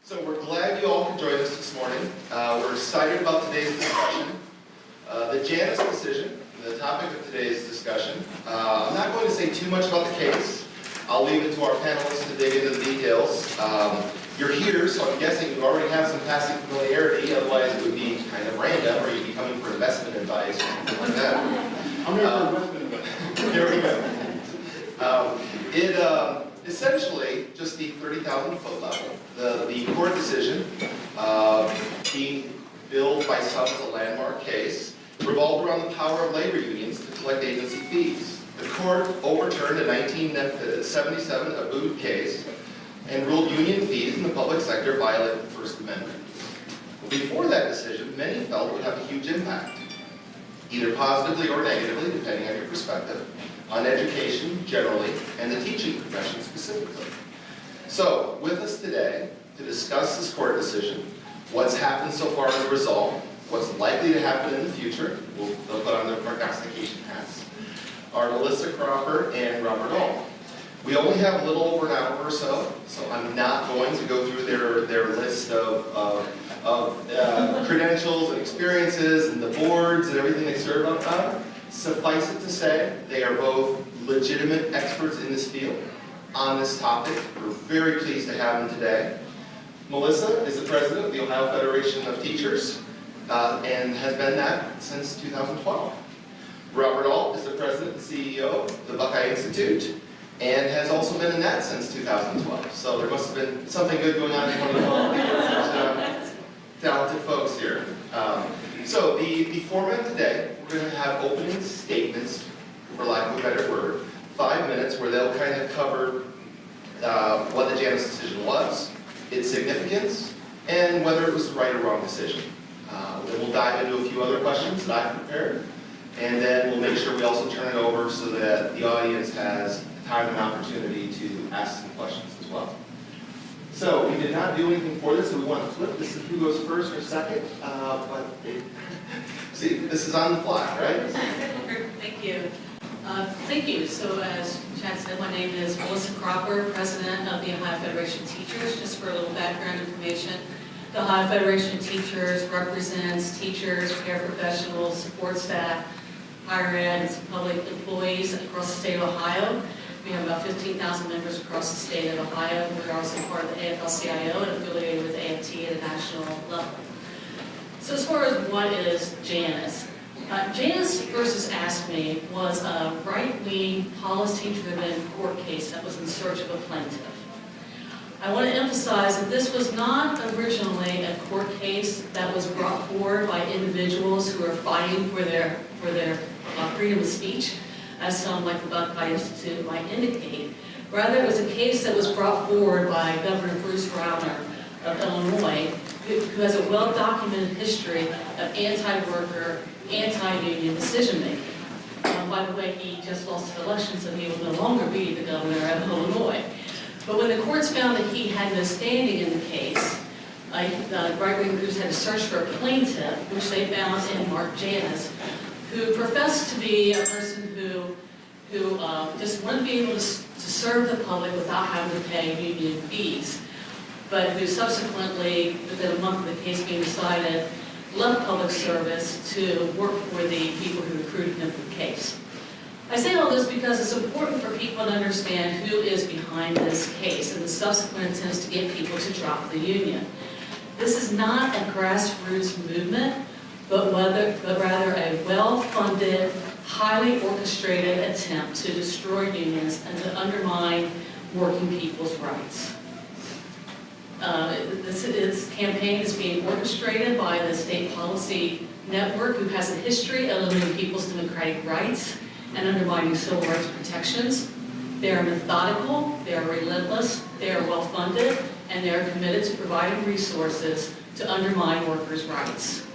So we're glad you all could join us this morning. We're excited about today's discussion. The Janus decision, the topic of today's discussion. I'm not going to say too much about the case. I'll leave it to our panelists to dig into the details. You're here, so I'm guessing you already have some passing familiarity, otherwise it would be kind of random, or you'd be coming for investment advice or something like that. I'm here for investment advice. There we go. Essentially, just the 30,000 foot level. The court decision, being billed by some as a landmark case, revolved around the power of labor unions to collect agency fees. The court overturned a 1977 Abood case and ruled union fees in the public sector violate the First Amendment. Before that decision, many felt would have a huge impact, either positively or negatively, depending on your perspective, on education generally and the teaching profession specifically. So, with us today to discuss this court decision, what's happened so far as a result, what's likely to happen in the future, they'll put on their prognostication hats, are Melissa Cropper and Robert Ault. We only have a little over an hour or so I'm not going to go through their list of credentials and experiences and the boards and everything they serve on. Suffice it to say, they are both legitimate experts in this field on this topic. We're very pleased to have them today. Melissa is the president of the Ohio Federation of Teachers and has been that since 2012. Robert Ault is the president and CEO of the Buckeye Institute and has also been in that since 2012. So there must have been something good going on in 2012. Talented folks here. So the format today, we're going to have opening statements, for lack of a better word, 5 minutes where they'll kind of cover what the Janus decision was, its significance, and whether it was the right or wrong decision. Then we'll dive into a few other questions that I've prepared, and then we'll make sure we also turn it over so that the audience has time and opportunity to ask some questions as well. So we did not do anything for this, so we want to flip. This is who goes first or second. See, this is on the fly, right? Thank you. Thank you. So as Chad said, my name is Melissa Cropper, president of the Ohio Federation of Teachers. Just for a little background information, the Ohio Federation of Teachers represents teachers, paraprofessionals, support staff, higher ed, and some public employees across the state of Ohio. We have about 15,000 members across the state of Ohio. We're also part of the AFL-CIO and affiliated with AFT at a national level. So as far as what is Janus? Janus versus Ask Me was a right-wing, policy-driven court case that was in search of a plaintiff. I want to emphasize that this was not originally a court case that was brought forward by individuals who are fighting for their freedom of speech, as some like the Buckeye Institute might indicate. Rather, it was a case that was brought forward by Governor Bruce Rauner of Illinois, who has a well-documented history of anti-worker, anti-union decision-making. By the way, he just lost the election, so he will no longer be the governor of Illinois. But when the courts found that he had no standing in the case, the right-wing groups had to search for a plaintiff, which they found in Mark Janus, who professed to be a person who just wanted to be able to serve the public without having to pay union fees, but who subsequently, within a month of the case being decided, left public service to work for the people who recruited him for the case. I say all this because it's important for people to understand who is behind this case and the subsequent attempts to get people to drop the union. This is not a grassroots movement, but rather a well-funded, highly orchestrated attempt to destroy unions and to undermine working people's rights. This campaign is being orchestrated by the State Policy Network, who has a history of limiting people's democratic rights and undermining civil rights protections. They are methodical, they are relentless, they are well-funded, and they are committed to providing resources to undermine workers' rights.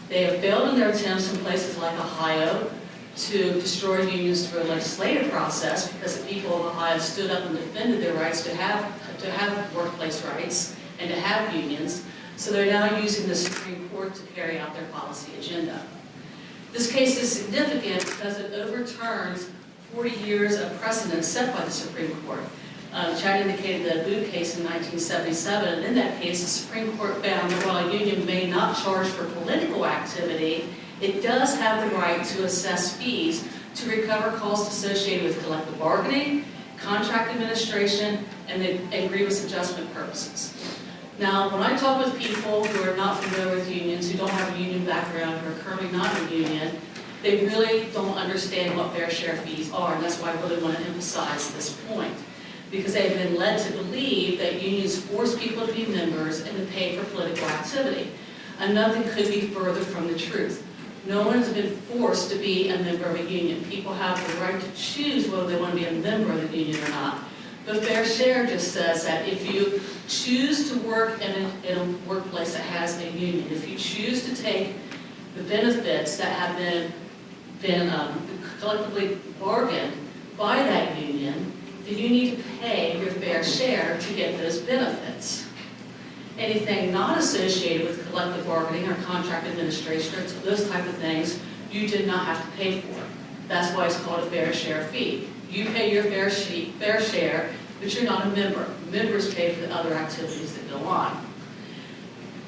They have failed in their attempts in places like Ohio to destroy unions through a legislative process because the people of Ohio stood up and defended their rights to have workplace rights and to have unions. So they're now using the Supreme Court to carry out their policy agenda. This case is significant because it overturns 40 years of precedent set by the Supreme Court. Chad indicated the Boot case in 1977, and in that case, the Supreme Court found that while a union may not charge for political activity, it does have the right to assess fees to recover costs associated with collective bargaining, contract administration, and grievance adjustment purposes. Now, when I talk with people who are not familiar with unions, who don't have a union background, who are currently not in a union, they really don't understand what fair share fees are, and that's why I really want to emphasize this point. Because they've been led to believe that unions force people to be members and to pay for political activity. And nothing could be further from the truth. No one has been forced to be a member of a union. People have the right to choose whether they want to be a member of the union or not. But fair share just says that if you choose to work in a workplace that has a union, if you choose to take the benefits that have been collectively bargained by that union, then you need to pay your fair share to get those benefits. Anything not associated with collective bargaining or contract administration, or those type of things, you did not have to pay for. That's why it's called a fair share fee. You pay your fair share, but you're not a member. Members pay for the other activities that go on.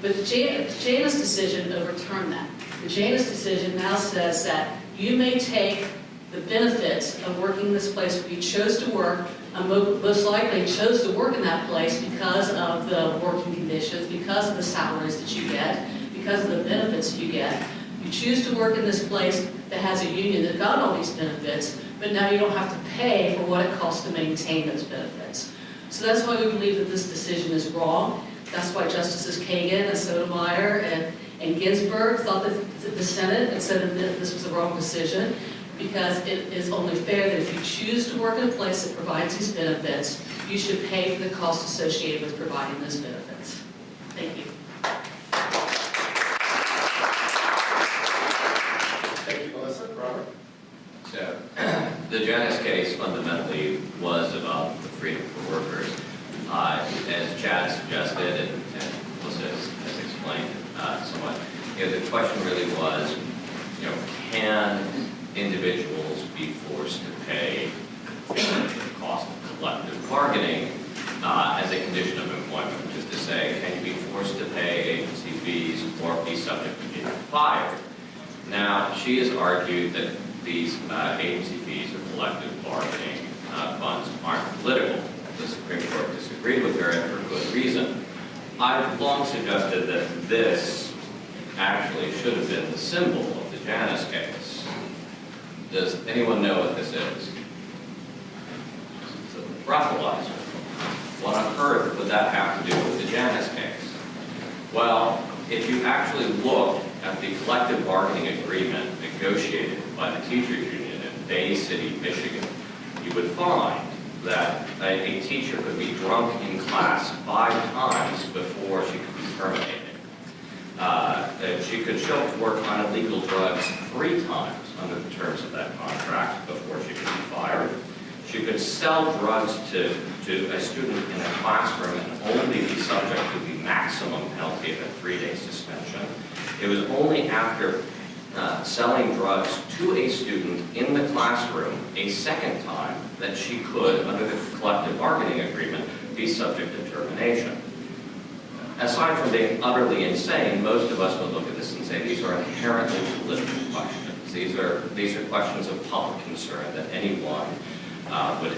But the Janus decision overturned that. The Janus decision now says that you may take the benefits of working in this place where you chose to work, and most likely chose to work in that place because of the working conditions, because of the salaries that you get, because of the benefits you get. You choose to work in this place that has a union that got all these benefits, but now you don't have to pay for what it costs to maintain those benefits. So that's why we believe that this decision is wrong. That's why Justices Kagan and Sotomayor and Ginsburg thought that the Senate and said that this was the wrong decision, because it is only fair that if you choose to work in a place that provides these benefits, you should pay for the costs associated with providing those benefits. Thank you. Thank you, Melissa. Robert? So, the Janus case fundamentally was about the freedom for workers. As Chad suggested and Melissa has explained somewhat, the question really was, can individuals be forced to pay the cost of collective bargaining as a condition of employment, which is to say, can you be forced to pay agency fees or be subject to being fired? Now, she has argued that these agency fees or collective bargaining funds aren't political. The Supreme Court disagreed with her, and for good reason. I've long suggested that this actually should have been the symbol of the Janus case. Does anyone know what this is? It's a breathalyzer. What on earth would that have to do with the Janus case? Well, if you actually look at the collective bargaining agreement negotiated by the teachers union in Bay City, Michigan, you would find that a teacher could be drunk in class 5 times before she could be terminated. She could show up to work on illegal drugs 3 times under the terms of that contract before she could be fired. She could sell drugs to a student in a classroom and only be subject to the maximum penalty of a 3-day suspension. It was only after selling drugs to a student in the classroom a second time that she could, under the collective bargaining agreement, be subject to termination. Aside from being utterly insane, most of us would look at this and say these are inherently political questions. These are questions of public concern that anyone would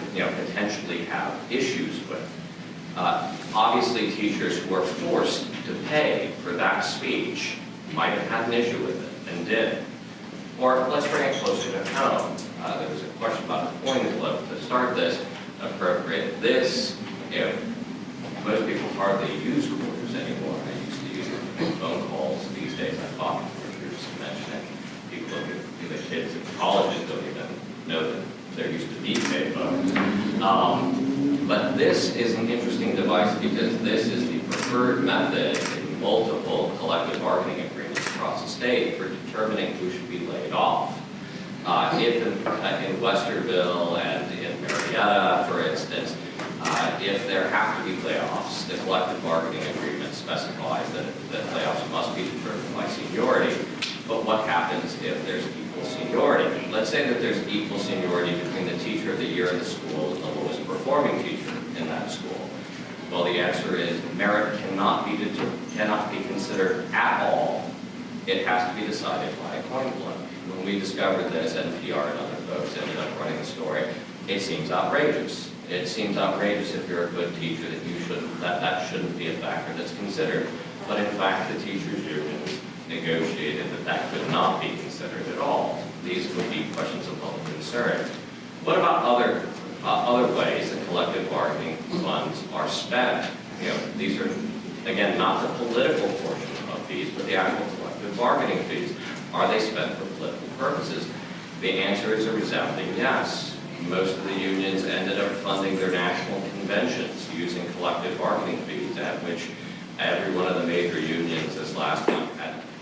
potentially have issues with. Obviously, teachers who are forced to pay for that speech might have had an issue with it and did. Or let's bring it closer to home. There was a question about the coin flip to start this appropriate. This, most people hardly use quarters anymore. They used to use them to make phone calls. These days, I thought we were just mentioning people look at the kids in colleges don't even know that there used to be payphones. But this is an interesting device because this is the preferred method in multiple collective bargaining agreements across the state for determining who should be laid off. If in Westerville and in Marietta, for instance, if there have to be layoffs, the collective bargaining agreement specifies that layoffs must be determined by seniority. But what happens if there's equal seniority? Let's say that there's equal seniority between the teacher of the year in the school and the lowest performing teacher in that school? Well, the answer is merit cannot be considered at all. It has to be decided by a coin flip. When we discovered this, NPR and other folks ended up running the story. It seems outrageous. It seems outrageous if you're a good teacher that shouldn't be a factor that's considered. But in fact, the teachers' unions negotiated that could not be considered at all. These would be questions of public concern. What about other ways that collective bargaining funds are spent? These are, again, not the political portion of fees, but the actual collective bargaining fees. Are they spent for political purposes? The answer is a resounding yes. Most of the unions ended up funding their national conventions using collective bargaining fees, at which every one of the major unions this last week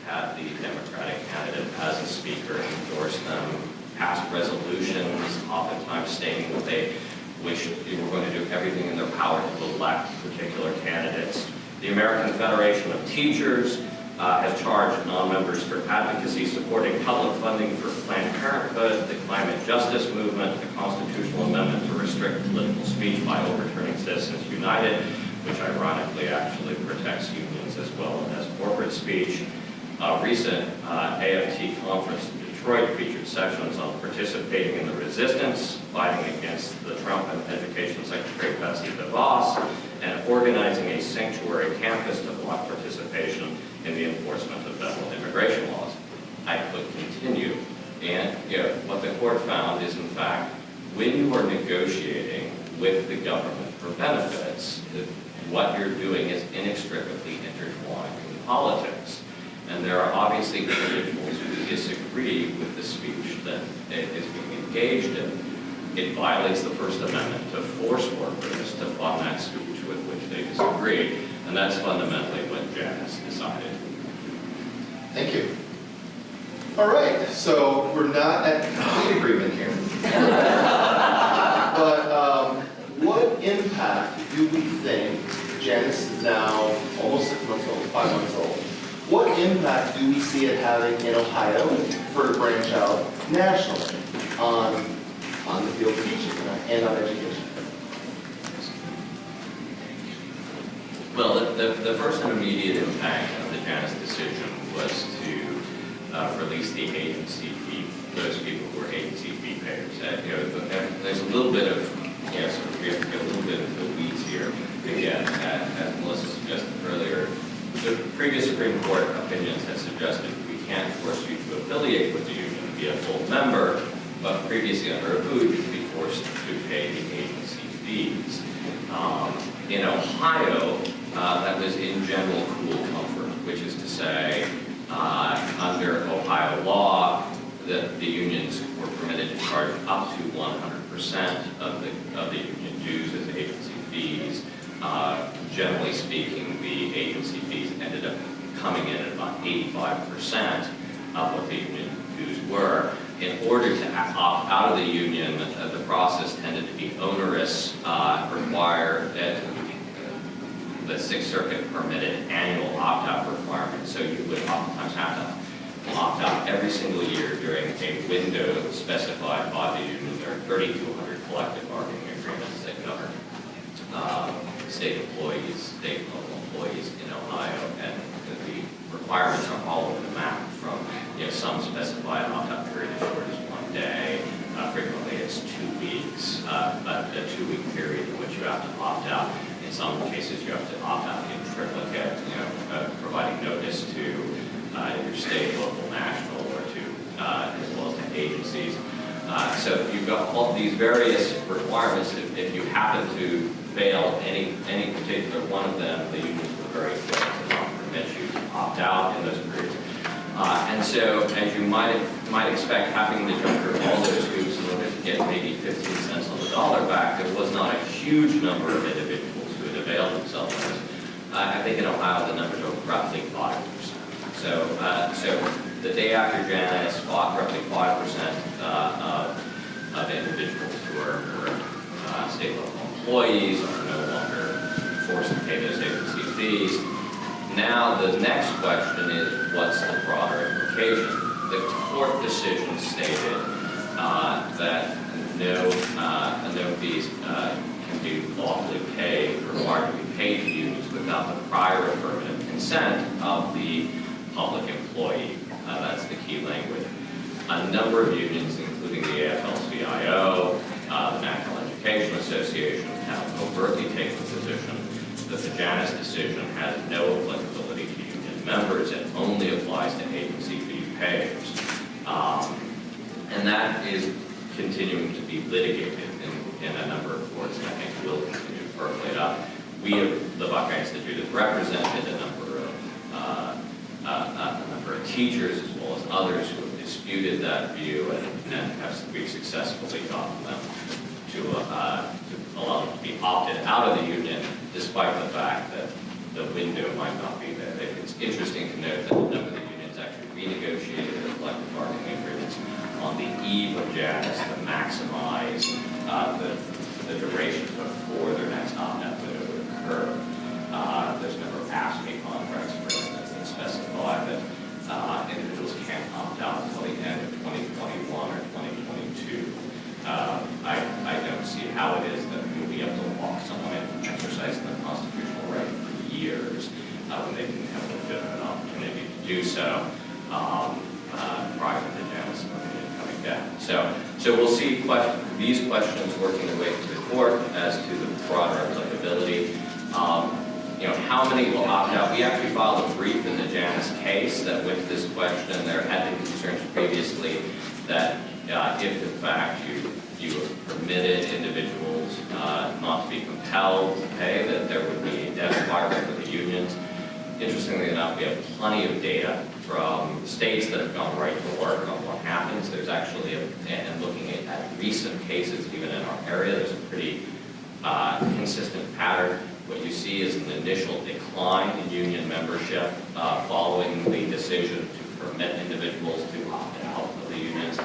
had the Democratic candidate as a speaker, endorsed them, passed resolutions, oftentimes stating that they wish they were going to do everything in their power to elect particular candidates. The American Federation of Teachers has charged non-members for advocacy supporting public funding for Planned Parenthood, the climate justice movement, the constitutional amendment to restrict political speech by overturning Citizens United, which ironically actually protects unions as well as corporate speech. A recent AFT conference in Detroit featured sections on participating in the resistance, fighting against the Trump Education Secretary Betsy DeVos, and organizing a sanctuary campus to block participation in the enforcement of federal immigration laws. I could continue. And what the court found is, in fact, when you are negotiating with the government for benefits, what you're doing is inextricably intertwined with politics. And there are obviously individuals who disagree with the speech that is being engaged in. It violates the First Amendment to force workers to fund that speech with which they disagree. And that's fundamentally what Janus decided. Thank you. All right, so we're not at complete agreement here. But what impact do we think, Janus is now almost 6 months old, 5 months old, what impact do we see it having in Ohio for a branch out nationally on the field of teaching and on education? Well, the first and immediate impact of the Janus decision was to release the agency fee, those people who are agency fee payers. There's a little bit of, sort of, we have to get a little bit into the weeds here. Again, as Melissa suggested earlier, the previous Supreme Court opinions had suggested we can't force you to affiliate with the union to be a full member, but previously under ABU, you could be forced to pay the agency fees. In Ohio, that was in general cool comfort, which is to say, under Ohio law, the unions were permitted to charge up to 100% of the union dues as agency fees. Generally speaking, the agency fees ended up coming in at about 85% of what the union dues were. In order to opt out of the union, the process tended to be onerous, require that the Sixth Circuit permitted annual opt-out requirements, so you would oftentimes have to opt out every single year during a window specified by the union. There are 3,200 collective bargaining agreements that govern state employees, state and local employees in Ohio, and the requirements are all over the map. From some specify an opt-out period as short as 1 day. Frequently, it's 2 weeks, but a 2-week period in which you have to opt out. In some cases, you have to opt out in triplicate, providing notice to your state, local, national, or to as well as to agencies. So you've got all these various requirements. If you happen to fail any particular one of them, the unions were very quick to not permit you to opt out in those periods. And so, as you might expect, having to jump through all those hoops in order to get maybe 15 cents on the dollar back, there was not a huge number of individuals who had availed themselves of this. I think in Ohio, the numbers are roughly 5%. So the day after Janus, roughly 5% of individuals who are state and local employees are no longer forced to pay those agency fees. Now the next question is, what's the broader implication? The court decision stated that no fees can be lawfully paid, or required to be paid to unions without the prior affirmative consent of the public employee. That's the key language. A number of unions, including the AFL-CIO, the National Education Association, have overtly taken the position that the Janus decision has no applicability to union members. It only applies to agency fee payers. And that is continuing to be litigated in a number of courts, and I think will continue to percolate up. We, the Buckeye Institute, have represented a number of teachers as well as others who have disputed that view, and we've successfully gotten them to allow them to be opted out of the union, despite the fact that the window might not be there. It's interesting to note that a number of the unions actually renegotiated their collective bargaining agreements on the eve of Janus to maximize the duration before their next opt-out window would occur. There's a number of AFSCME contracts, for instance, that specify that individuals can't opt out until the end of 2021 or 2022. I don't see how it is that we'll be able to walk someone in from exercising their constitutional right for years when they didn't have a legitimate opportunity to do so prior to the Janus coming down. So we'll see these questions working their way through the court as to the broader applicability. How many will opt out? We actually filed a brief in the Janus case that with this question. There had been concerns previously that if in fact you have permitted individuals not to be compelled to pay, that there would be a debt requirement for the unions. Interestingly enough, we have plenty of data from states that have gone right to work on what happens. There's actually, and looking at recent cases, even in our area, there's a pretty consistent pattern. What you see is an initial decline in union membership following the decision to permit individuals to opt out of the unions,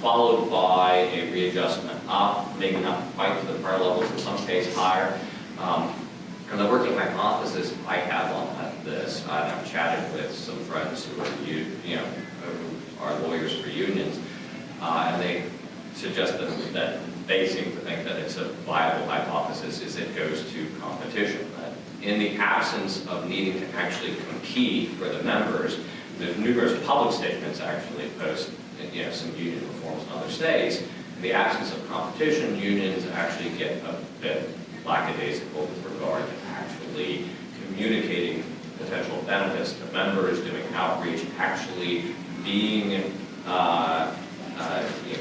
followed by a readjustment up, maybe not quite to the prior levels, in some cases higher. And the working hypothesis I have on this, I've chatted with some friends who are, who are lawyers for unions, and they suggest that they seem to think that it's a viable hypothesis is it goes to competition. That in the absence of needing to actually compete for the members, there's numerous public statements actually post some union reforms in other states. In the absence of competition, unions actually get a bit lackadaisical with regard to actually communicating potential benefits to members, doing outreach, actually being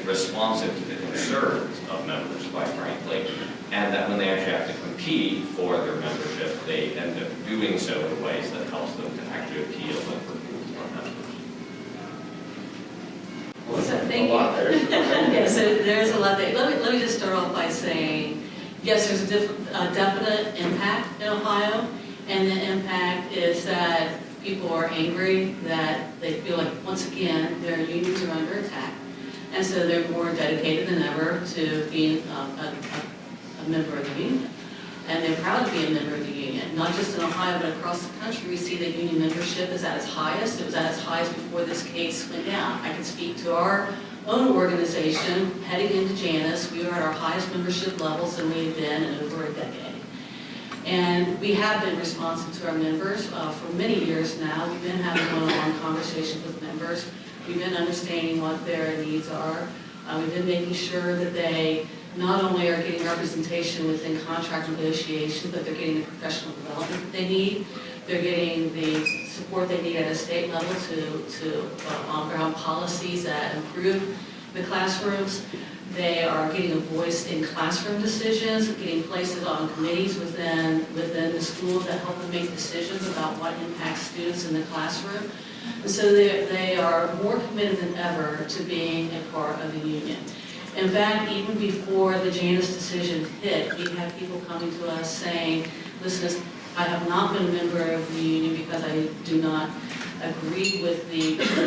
responsive to the concerns of members, quite frankly, and that when they actually have to compete for their membership, they end up doing so in ways that helps them to actually appeal and recruit more members. So thank you. Yeah, so there's a lot there. Let me just start off by saying, yes, there's a definite impact in Ohio, and the impact is that people are angry, that they feel like, once again, their unions are under attack. And so they're more dedicated than ever to being a member of the union. And they're proud to be a member of the union. Not just in Ohio, but across the country, we see that union membership is at its highest. It was at its highest before this case went down. I can speak to our own organization. Heading into Janus, we were at our highest membership levels than we had been in over a decade. And we have been responsive to our members for many years now. We've been having one-on-one conversations with members. We've been understanding what their needs are. We've been making sure that they not only are getting representation within contract negotiations, but they're getting the professional development that they need. They're getting the support they need at a state level to around policies that improve the classrooms. They are getting a voice in classroom decisions, getting places on committees within the school that help them make decisions about what impacts students in the classroom. And so they are more committed than ever to being a part of the union. In fact, even before the Janus decision hit, we had people coming to us saying, listen, I have not been a member of the union because I do not agree with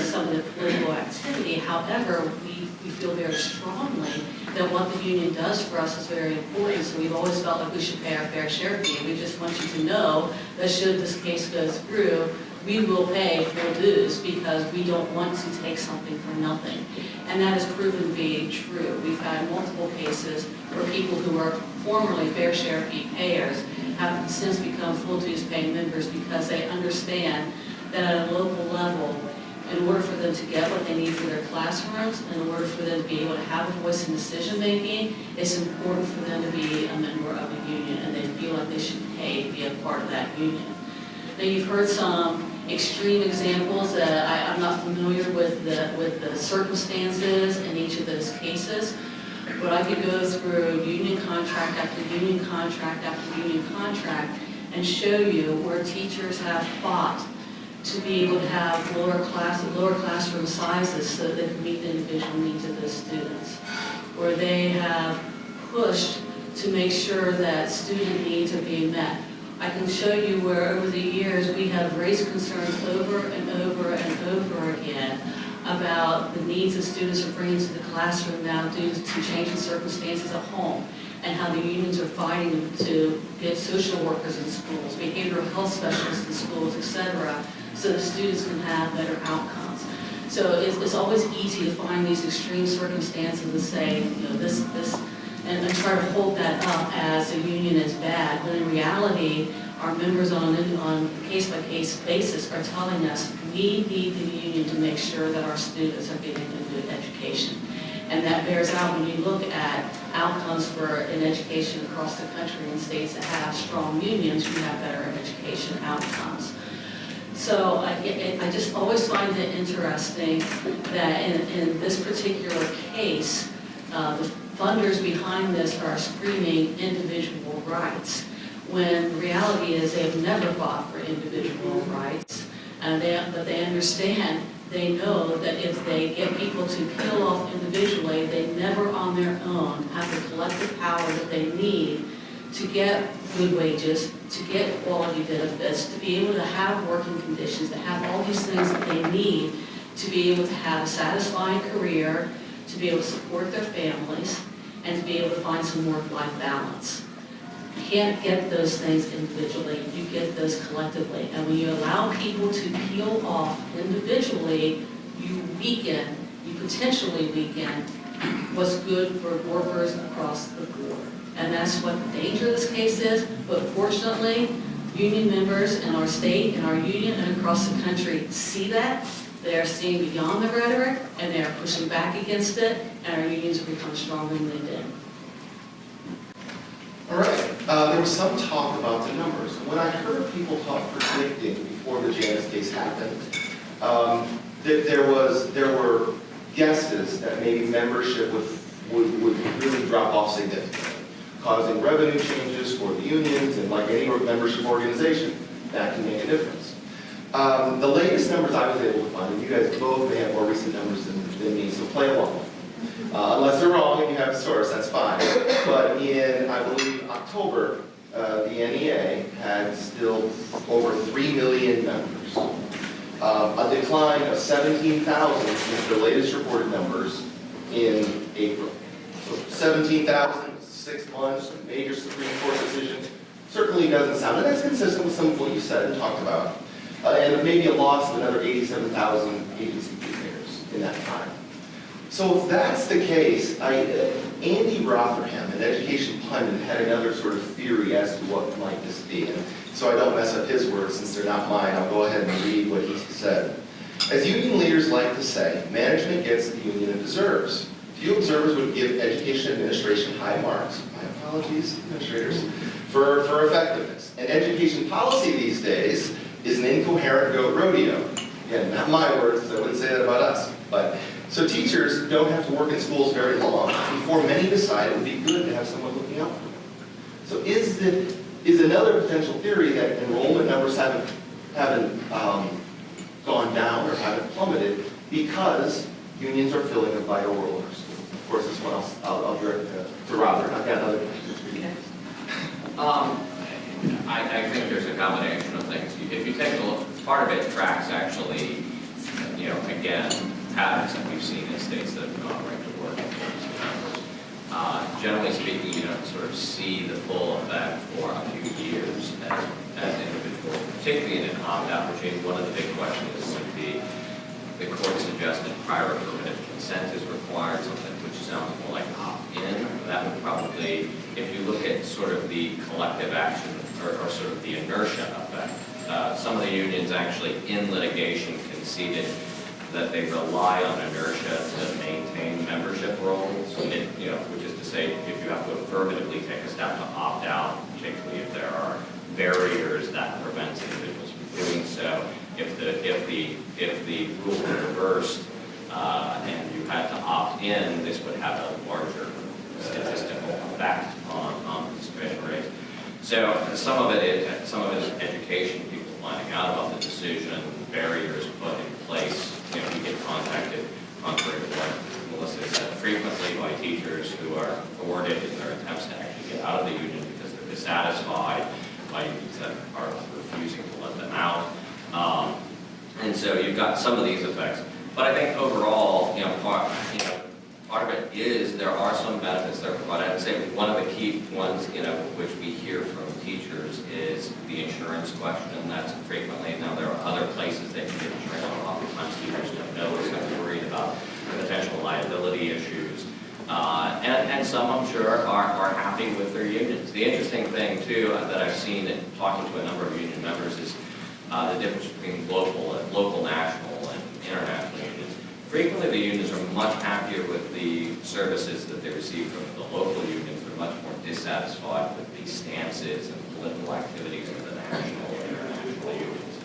some of the political activity. However, we feel very strongly that what the union does for us is very important, so we've always felt like we should pay our fair share fee. We just want you to know that should this case go through, we will pay full dues because we don't want to take something for nothing. And that has proven to be true. We've had multiple cases where people who are formerly fair share fee payers have since become full dues paying members because they understand that at a local level, in order for them to get what they need for their classrooms, in order for them to be able to have a voice in decision making, it's important for them to be a member of a union, and they feel like they should pay to be a part of that union. Now, you've heard some extreme examples that I'm not familiar with the circumstances in each of those cases, but I could go through union contract after union contract after union contract and show you where teachers have fought to be able to have lower classroom sizes so that they can meet the individual needs of the students, where they have pushed to make sure that student needs are being met. I can show you where over the years we have raised concerns over and over and over again about the needs that students are bringing to the classroom now due to changing circumstances at home, and how the unions are fighting to get social workers in schools, behavioral health specialists in schools, etc., so the students can have better outcomes. So it's always easy to find these extreme circumstances and say, you know, this, and try to hold that up as a union is bad, when in reality, our members on a case-by-case basis are telling us we need the union to make sure that our students are getting a good education. And that bears out when you look at outcomes for an education across the country in states that have strong unions, you have better education outcomes. So I just always find it interesting that in this particular case, the funders behind this are screaming individual rights, when the reality is they have never fought for individual rights, but they understand, they know that if they get people to peel off individually, they never on their own have the collective power that they need to get good wages, to get quality benefits, to be able to have working conditions, to have all these things that they need to be able to have a satisfying career, to be able to support their families, and to be able to find some work-life balance. You can't get those things individually, you get those collectively. And when you allow people to peel off individually, you potentially weaken what's good for workers across the board. And that's what the danger of this case is, but fortunately, union members in our state, in our union, and across the country see that. They are seeing beyond the rhetoric, and they are pushing back against it, and our unions are becoming stronger than they did. All right, there was some talk about the numbers. When I heard people talk predicting before the Janus case happened, there were guesses that maybe membership would really drop off significantly, causing revenue changes for the unions, and like any membership organization, that can make a difference. The latest numbers I was able to find, and you guys both may have more recent numbers than me, so play along. Unless they're wrong and you have a source, that's fine. But in, I believe, October, the NEA had still over 3 million members. A decline of 17,000 since the latest reported numbers in April. So 17,000, 6 months, a major Supreme Court decision, certainly doesn't sound, and that's consistent with some of what you said and talked about. And maybe a loss of another 87,000 agency fee payers in that time. So if that's the case, Andy Rotherham, an education pundit, had another sort of theory as to what might this be. And so I don't mess up his words since they're not mine. I'll go ahead and read what he said. As union leaders like to say, management gets the union it deserves. Few observers would give education administration high marks, my apologies, administrators, for effectiveness. And education policy these days is an incoherent goat rodeo. Again, not my words, I wouldn't say that about us. But so teachers don't have to work in schools very long before many decide it would be good to have someone looking out for them. So is another potential theory that enrollment numbers haven't gone down or haven't plummeted because unions are filling a vital role in our schools. Of course, this one I'll direct to Robert. I've got another question for you. I think there's a combination of things. If you take a look, part of it tracks actually, again, patterns that we've seen in states that have gone right to work. Generally speaking, you don't sort of see the full effect for a few years as as individuals, particularly in an opt-out regime. One of the big questions is the court suggested prior affirmative consent is required, something which sounds more like opt-in. That would probably, if you look at sort of the collective action or sort of the inertia effect, some of the unions actually in litigation conceded that they rely on inertia to maintain membership roles, which is to say, if you have to affirmatively take a step to opt out, particularly if there are barriers that prevents individuals from doing so, if the rule were reversed and you had to opt in, this would have a larger statistical effect on participation rates. So some of it is education, people finding out about the decision, barriers put in place. We get contacted, contrary to what Melissa said, frequently by teachers who are thwarted in their attempts to actually get out of the union because they're dissatisfied by unions that are refusing to let them out. And so you've got some of these effects. But I think overall, part of it is there are some benefits there. But I would say one of the key ones, which we hear from teachers is the insurance question. That's frequently, now there are other places they can get insurance, but oftentimes teachers don't know, so they're worried about potential liability issues. And some, I'm sure, are happy with their unions. The interesting thing, too, that I've seen in talking to a number of union members is the difference between local, national, and international unions. Frequently, the unions are much happier with the services that they receive from the local unions. They're much more dissatisfied with the stances and political activities of the national and international unions.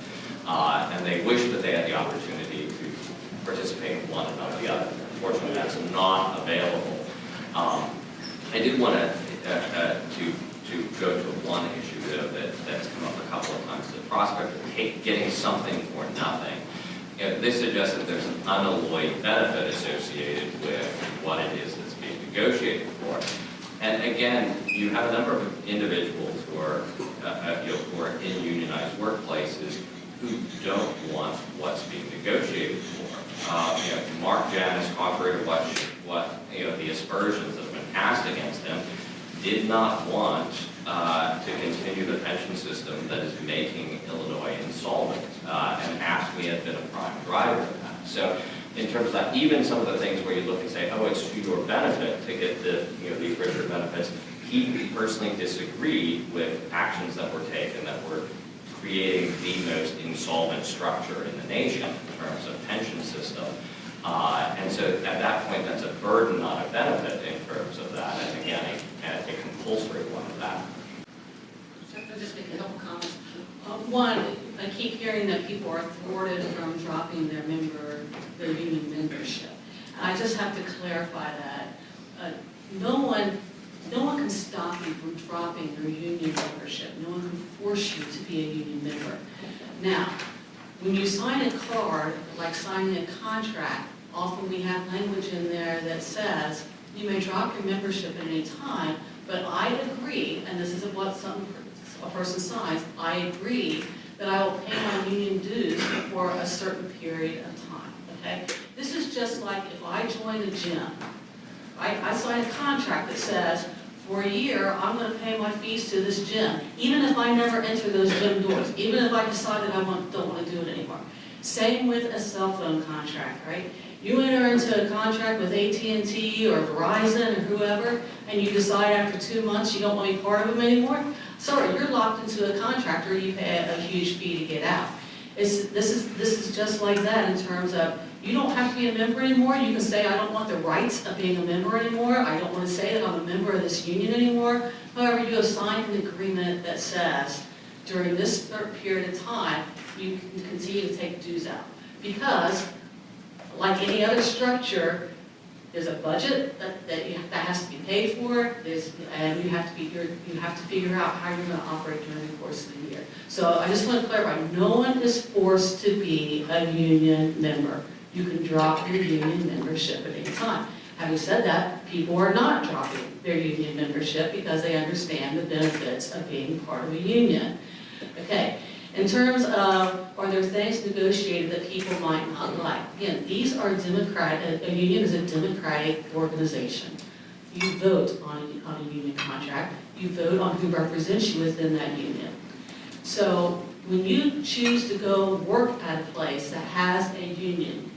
And they wish that they had the opportunity to participate in one and not the other. Unfortunately, that's not available. I did want to go to one issue, though, that's come up a couple of times, the prospect of getting something for nothing. This suggests that there's an unalloyed benefit associated with what it is that's being negotiated for. And again, you have a number of individuals who are in unionized workplaces who don't want what's being negotiated for. Mark Janus, contrary to what the aspersions that have been cast against him, did not want to continue the pension system that is making Illinois insolvent, and AFSCME had been a prime driver of that. So in terms of that, even some of the things where you look and say, oh, it's to your benefit to get these richer benefits, he personally disagreed with actions that were taken that were creating the most insolvent structure in the nation in terms of pension system. And so at that point, that's a burden, not a benefit in terms of that. And again, a compulsory one of that. I'll just make a couple comments. One, I keep hearing that people are thwarted from dropping their union membership. I just have to clarify that. No one can stop you from dropping your union membership. No one can force you to be a union member. Now, when you sign a card, like signing a contract, often we have language in there that says you may drop your membership at any time, but I agree, and this is what a person signs, I agree that I will pay my union dues for a certain period of time, okay? This is just like if I join a gym, right? I sign a contract that says, for a year, I'm going to pay my fees to this gym, even if I never enter those gym doors, even if I decide that I don't want to do it anymore. Same with a cell phone contract, right? You enter into a contract with AT&T or Verizon or whoever, and you decide after 2 months you don't want to be part of them anymore. Sorry, you're locked into a contract or you pay a huge fee to get out. This is just like that in terms of you don't have to be a member anymore. You can say, I don't want the rights of being a member anymore. I don't want to say that I'm a member of this union anymore. However, you have signed an agreement that says during this period of time, you can continue to take dues out. Because, like any other structure, there's a budget that has to be paid for, and you have to figure out how you're going to operate during the course of the year. So I just want to clarify, no one is forced to be a union member. You can drop your union membership at any time. Having said that, people are not dropping their union membership because they understand the benefits of being part of a union. Okay, in terms of, are there things negotiated that people might not like? Again, these are democratic, a union is a democratic organization. You vote on a union contract, you vote on who represents you within that union. So when you choose to go work at a place that has a union,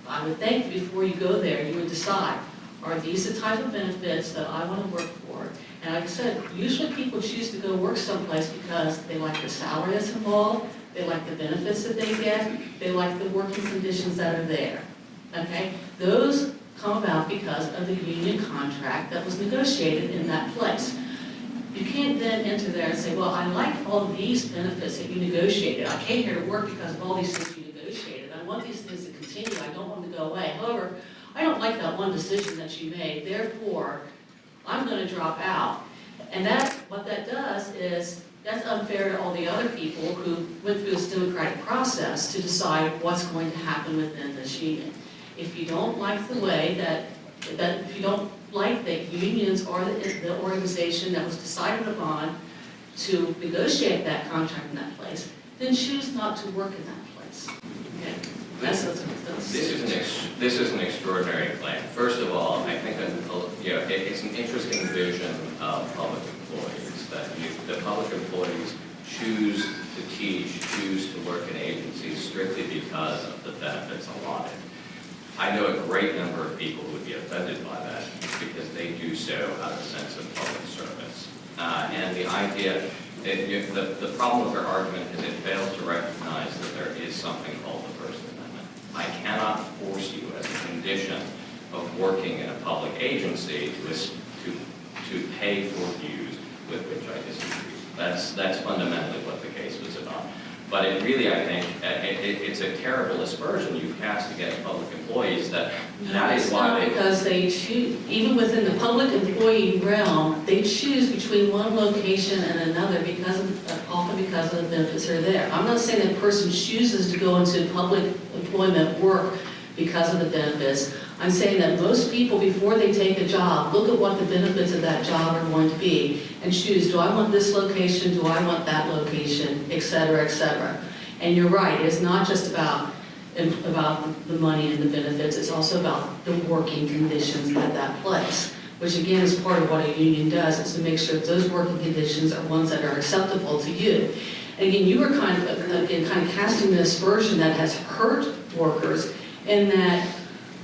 I would think before you go there, you would decide, are these the type of benefits that I want to work for? And like I said, usually people choose to go work someplace because they like the salary that's involved, they like the benefits that they get, they like the working conditions that are there. Okay? Those come about because of the union contract that was negotiated in that place. You can't then enter there and say, well, I like all these benefits that you negotiated. I came here to work because of all these things you negotiated. I want these things to continue. I don't want them to go away. However, I don't like that one decision that you made. Therefore, I'm going to drop out. And what that does is, that's unfair to all the other people who went through this democratic process to decide what's going to happen within this union. If you don't like the way that if you don't like that unions are the organization that was decided upon to negotiate that contract in that place, then choose not to work in that place. Okay? This is an extraordinary claim. First of all, I think that it's an interesting vision of public employees, that the public employees choose to teach, choose to work in agencies strictly because of the benefits allotted. I know a great number of people who would be offended by that because they do so out of a sense of public service. And the idea, the problem with their argument is it fails to recognize that there is something called the First Amendment. I cannot force you as a condition of working in a public agency to pay for views with which I disagree. That's fundamentally what the case was about. But it really, I think, it's a terrible aspersion you cast against public employees that is why they... Because they choose, even within the public employee realm, they choose between one location and another often because of the benefits that are there. I'm not saying that person chooses to go into public employment work because of the benefits. I'm saying that most people, before they take a job, look at what the benefits of that job are going to be and choose, do I want this location, do I want that location, et cetera, et cetera. And you're right, it's not just about the money and the benefits, it's also about the working conditions at that place, which again is part of what a union does, is to make sure that those working conditions are ones that are acceptable to you. And again, you were kind of casting an aspersion that has hurt workers in that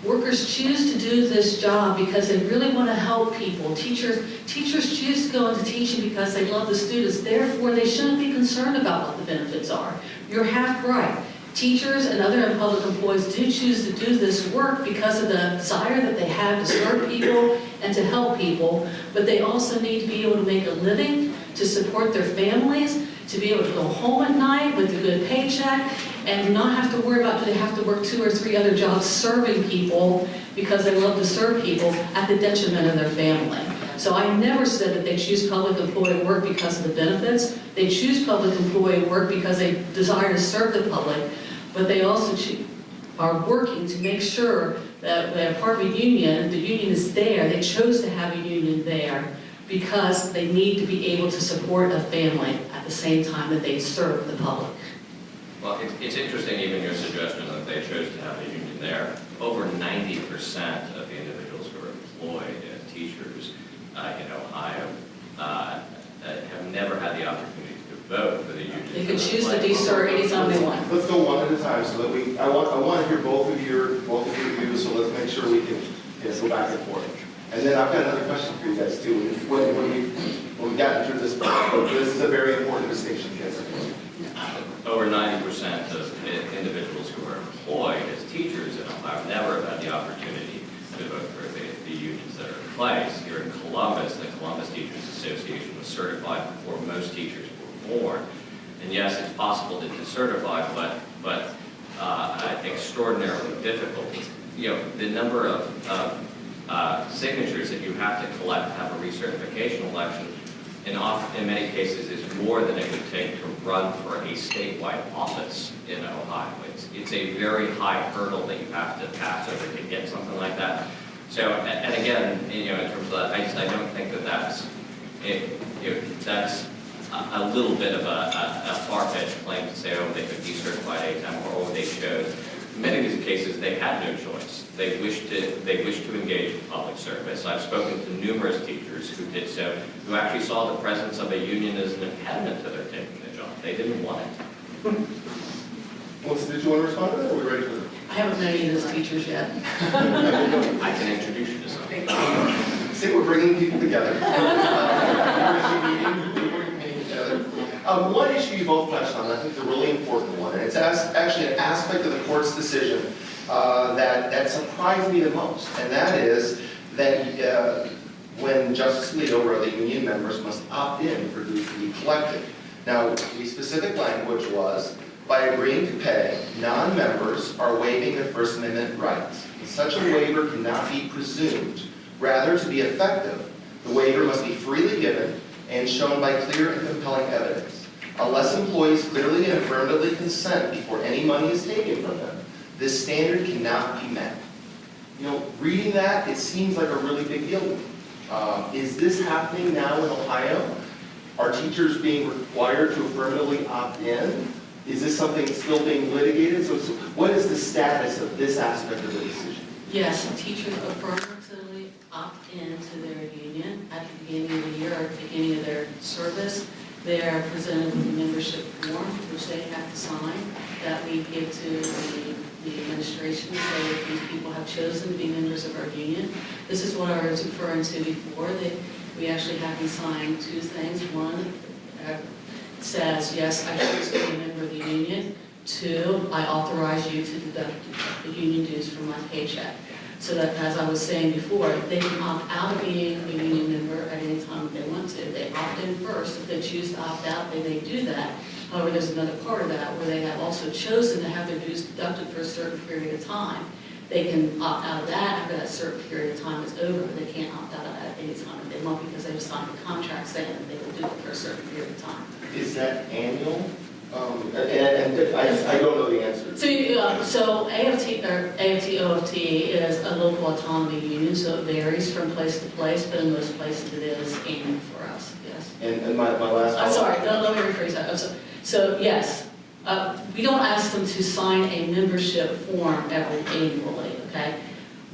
workers choose to do this job because they really want to help people. Teachers choose to go into teaching because they love the students. Therefore, they shouldn't be concerned about what the benefits are. You're half right. Teachers and other public employees do choose to do this work because of the desire that they have to serve people and to help people, but they also need to be able to make a living, to support their families, to be able to go home at night with a good paycheck, and not have to worry about do they have to work 2 or 3 other jobs serving people because they love to serve people at the detriment of their family. So I never said that they choose public employee work because of the benefits. They choose public employee work because they desire to serve the public, but they also are working to make sure that when a part of a union, the union is there, they chose to have a union there because they need to be able to support a family at the same time that they serve the public. Well, it's interesting, even your suggestion that they chose to have a union there. Over 90% of the individuals who are employed as teachers in Ohio have never had the opportunity to vote for the union. They could choose to desert anytime they want. Let's go one at a time so that I want to hear both of your views, so let's make sure we can go back and forth. And then I've got another question for you guys too. When we got into this is a very important distinction. Over 90% of individuals who are employed as teachers in Ohio never have had the opportunity to vote for the unions that are in place. Here in Columbus, the Columbus Teachers Association was certified before most teachers were born. And yes, it's possible to decertify, but extraordinarily difficult. The number of signatures that you have to collect to have a recertification election in many cases is more than it would take to run for a statewide office in Ohio. It's a very high hurdle that you have to pass over to get something like that. So, and again, in terms of that, I don't think that that's a little bit of a far-fetched claim to say, oh, they could be certified anytime, or oh, they chose. In many of these cases, they had no choice. They wished to engage in public service. I've spoken to numerous teachers who did so, who actually saw the presence of a union as an impediment to their taking They didn't want it. Melissa, did you want to respond to that, or are we ready for that? I haven't met any of those teachers yet. I can introduce you to some. See, we're bringing people together. We're meeting together. One issue you both touched on, I think is a really important one, and it's actually an aspect of the court's decision that surprised me the most, and that is that when Justice Alito wrote that union members must opt in for dues to be collected. Now, the specific language was, by agreeing to pay, non-members are waiving their First Amendment rights. And such a waiver cannot be presumed. Rather, to be effective, the waiver must be freely given and shown by clear and compelling evidence. Unless employees clearly and affirmatively consent before any money is taken from them, this standard cannot be met. You know, reading that, it seems like a really big deal to me. Is this happening now in Ohio? Are teachers being required to affirmatively opt in? Is this something still being litigated? So what is the status of this aspect of the decision? Yes, teachers affirmatively opt into their union at the beginning of the year or at the beginning of their service. They are presented with a membership form, which they have to sign, that we give to the administration to say that these people have chosen to be members of our union. This is what I was referring to before, that we actually have them sign two things. One says, yes, I choose to be a member of the union. Two, I authorize you to deduct the union dues from my paycheck. So that, as I was saying before, they can opt out of being a union member at any time they want to. They opt in first. If they choose to opt out, they may do that. However, there's another part of that where they have also chosen to have their dues deducted for a certain period of time. They can opt out of that after that certain period of time is over, but they can't opt out of that at any time if they want, because they've signed a contract saying that they will do it for a certain period of time. Is that annual? And I don't know the answer. So AFT or AFT-OFT is a local autonomy union, so it varies from place to place, but in most places it is annual for us, yes. And my last I'm sorry, let me rephrase that. So yes, we don't ask them to sign a membership form annually, okay?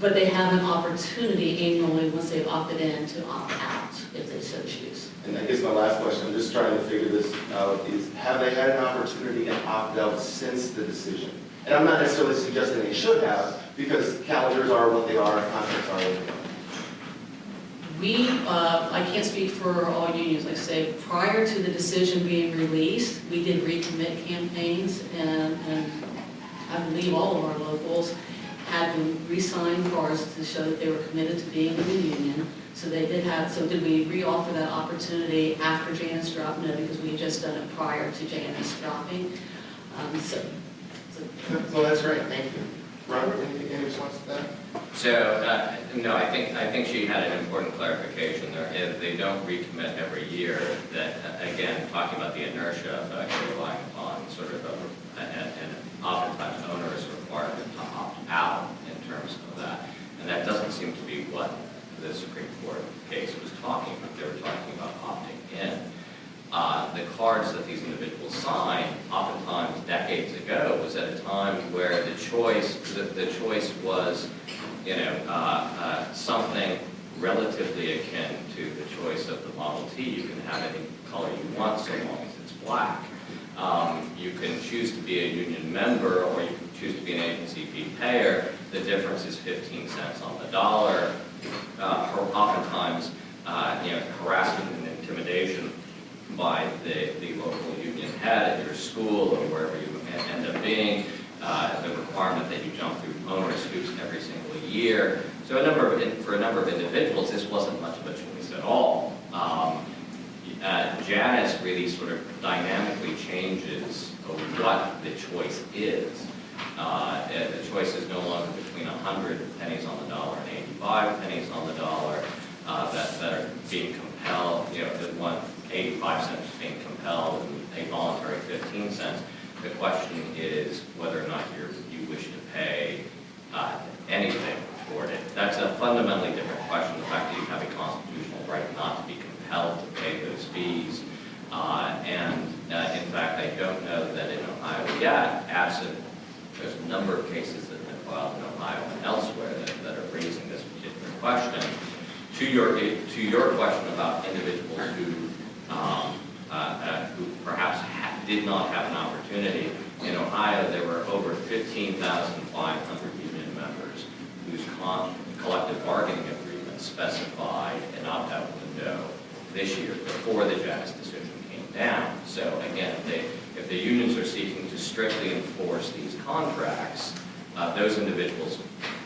But they have an opportunity annually, once they've opted in, to opt out if they so choose. And I guess my last question, I'm just trying to figure this out, is have they had an opportunity to opt out since the decision? And I'm not necessarily suggesting they should have, because calendars are what they are, contracts are what they are. I can't speak for all unions, like I say, prior to the decision being released, we did recommit campaigns, and I believe all of our locals had them re-sign cards to show that they were committed to being in the union. So they did have, so did we re-offer that opportunity after Janus dropped? No, because we had just done it prior to Janus dropping. Well, that's great, thank you. Robert, any response to that? So, no, I think she had an important clarification there. If they don't recommit every year, that, again, talking about the inertia effect, relying upon sort of an oftentimes onerous requirement to opt out in terms of that. And that doesn't seem to be what the Supreme Court case was talking about. They were talking about opting in. The cards that these individuals signed, oftentimes decades ago, was at a time where the choice was, something relatively akin to the choice of the Model T. You can have any color you want so long as it's black. You can choose to be a union member, or you can choose to be an agency fee payer. The difference is 15 cents on the dollar. Oftentimes, harassment and intimidation by the local union head at your school or wherever you end up being, the requirement that you jump through onerous hoops every single year. So for a number of individuals, this wasn't much of a choice at all. Janus really sort of dynamically changes what the choice is. The choice is no longer between 100 pennies on the dollar and 85 pennies on the dollar that are being compelled, the one 85 cents being compelled and a voluntary 15 cents. The question is whether or not you wish to pay anything toward it. That's a fundamentally different question. The fact that you have a constitutional right not to be compelled to pay those fees. In fact, I don't know that in Ohio yet, absent, there's a number of cases that have been filed in Ohio and elsewhere that are raising this particular question. To your question about individuals who perhaps did not have an opportunity. In Ohio, there were over 15,500 union members whose collective bargaining agreement specified an opt-out window this year before the Janus decision came down. So again, if the unions are seeking to strictly enforce these contracts, those individuals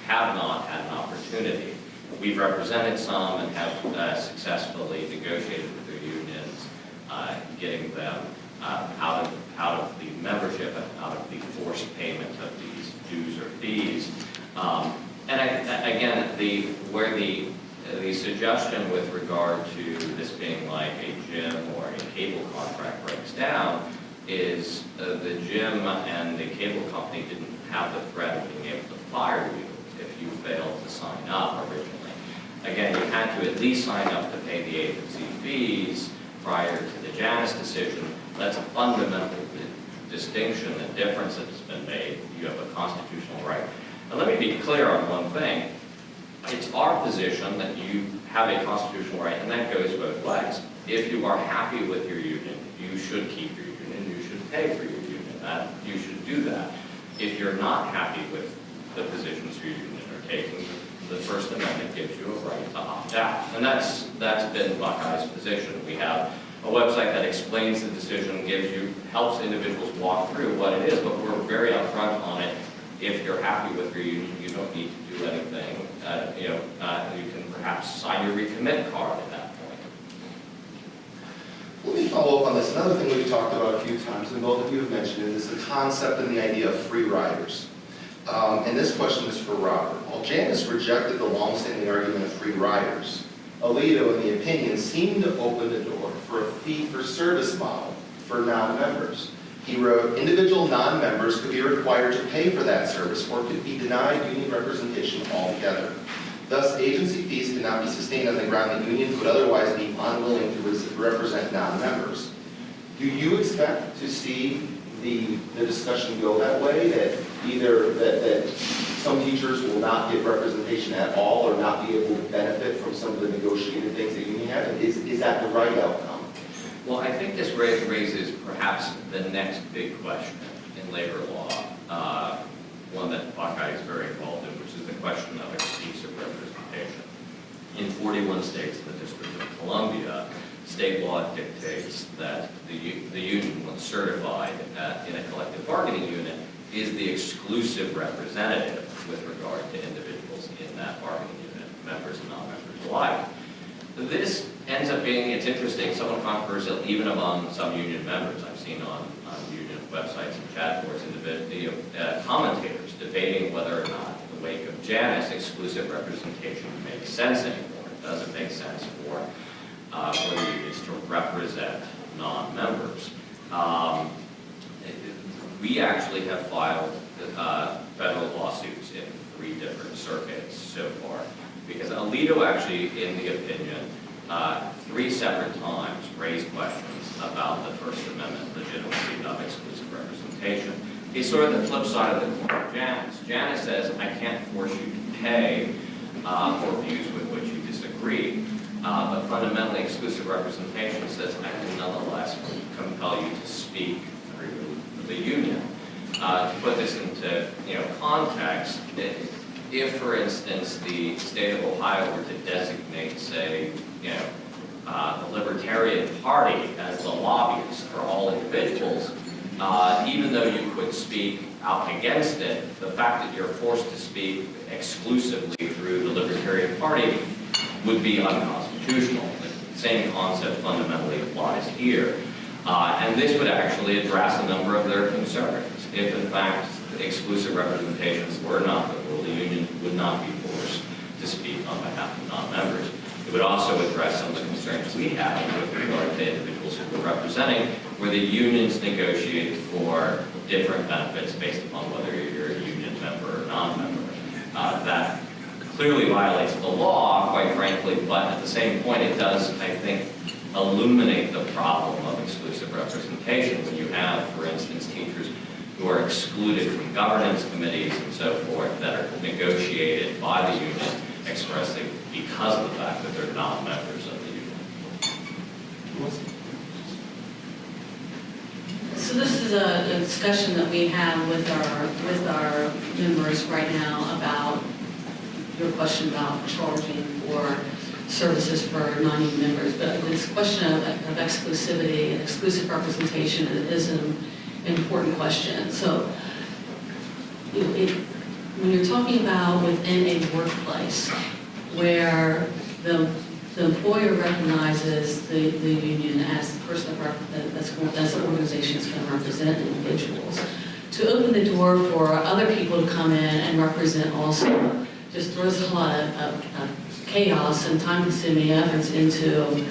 have not had an opportunity. We've represented some and have successfully negotiated with their unions, getting them out of the membership and out of the forced payment of these dues or fees. Again, the suggestion with regard to this being like a gym or a cable contract breaks down is the gym and the cable company didn't have the threat of being able to fire you if you failed to sign up originally. Again, you had to at least sign up to pay the agency fees prior to the Janus decision. That's a fundamental distinction and difference that has been made. You have a constitutional right. And let me be clear on one thing. It's our position that you have a constitutional right, and that goes both ways. If you are happy with your union, you should keep your union, you should pay for your union. You should do that. If you're not happy with the positions your union are taking, the First Amendment gives you a right to opt out. And that's been Buckeye's position. We have a website that explains the decision, helps individuals walk through what it is, but we're very upfront on it. If you're happy with your union, you don't need to do anything. You can perhaps sign your recommit card at that point. Let me follow up on this. Another thing we've talked about a few times, and both of you have mentioned it, is the concept and the idea of free riders. And this question is for Robert. While Janus rejected the long-standing argument of free riders, Alito, in the opinion, seemed to open the door for a fee-for-service model for non-members. He wrote, individual non-members could be required to pay for that service or could be denied union representation altogether. Thus, agency fees cannot be sustained on the ground that unions would otherwise be unwilling to represent non-members. Do you expect to see the discussion go that way, that either that some teachers will not get representation at all or not be able to benefit from some of the negotiated things that union have? Is that the right outcome? Well, I think this raises perhaps the next big question in labor law, one that Buckeye is very involved in, which is the question of exclusive representation. In 41 states in the District of Columbia, state law dictates that the union, when certified in a collective bargaining unit, is the exclusive representative with regard to individuals in that bargaining unit, members and non-members alike. This ends up being, it's interesting, somewhat controversial even among some union members. I've seen on union websites and chat boards commentators debating whether or not, in the wake of Janus, exclusive representation makes sense anymore. It doesn't make sense for the unions to represent non-members. We actually have filed federal lawsuits in 3 different circuits so far, because Alito actually, in the opinion, 3 separate times raised questions about the First Amendment legitimacy of exclusive representation. It's sort of the flip side of the coin of Janus. Janus says, I can't force you to pay for views with which you disagree, but fundamentally exclusive representation says I can nonetheless compel you to speak through the union. To put this into context, if, for instance, the state of Ohio were to designate, say, the Libertarian Party as the lobbyist for all individuals, even though you could speak out against it, the fact that you're forced to speak exclusively through the Libertarian Party would be unconstitutional. The same concept fundamentally applies here. And this would actually address a number of their concerns. If, in fact, exclusive representations were not the rule, the union would not be forced to speak on behalf of non-members. It would also address some of the concerns we have with regard to individuals who were representing, where the unions negotiated for different benefits based upon whether you're a union member or non-member. That clearly violates the law, quite frankly, but at the same point it does, I think, illuminate the problem of exclusive representation when you have, for instance, teachers who are excluded from governance committees and so forth that are negotiated by the union expressly because of the fact that they're not members of the union. So So this is a discussion that we have with our members right now about your question about charging for services for non-union members. But this question of exclusivity and exclusive representation is an important question. So when you're talking about within a workplace where the employer recognizes the union as the person that's the organization that's going to represent individuals, to open the door for other people to come in and represent also just throws a lot of chaos and time-consuming efforts into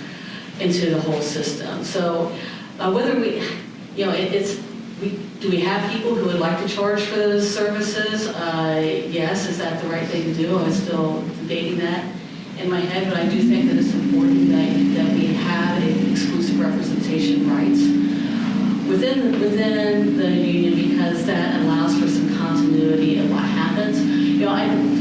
the whole system. So whether we, do we have people who would like to charge for those services? Yes, is that the right thing to do? I'm still debating that in my head, but I do think that it's important that we have exclusive representation rights within the union, because that allows for some continuity of what happens.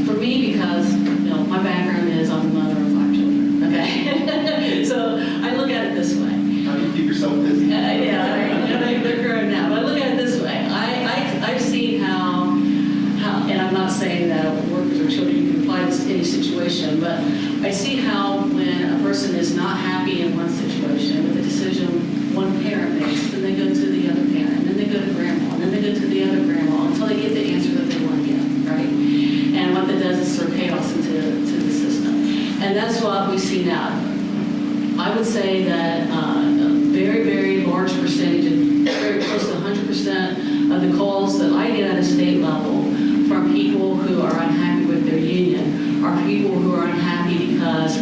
For me, because my background is I'm the mother of 5 children. Okay, so I look at it this way. How do you keep yourself busy? They're grown now, but I look at it this way. I've seen how, and I'm not saying that workers or children, you can apply this to any situation, but I see how when a person is not happy in one situation with a decision one parent makes, then they go to the other parent, then they go to grandma, and then they go to the other grandma until they get the answer that they want to get, right? And what that does is throw chaos into the system. And that's what we see now. I would say that a very, very large percentage, very close to 100% of the calls that I get at a state level from people who are unhappy with their union are people who are unhappy because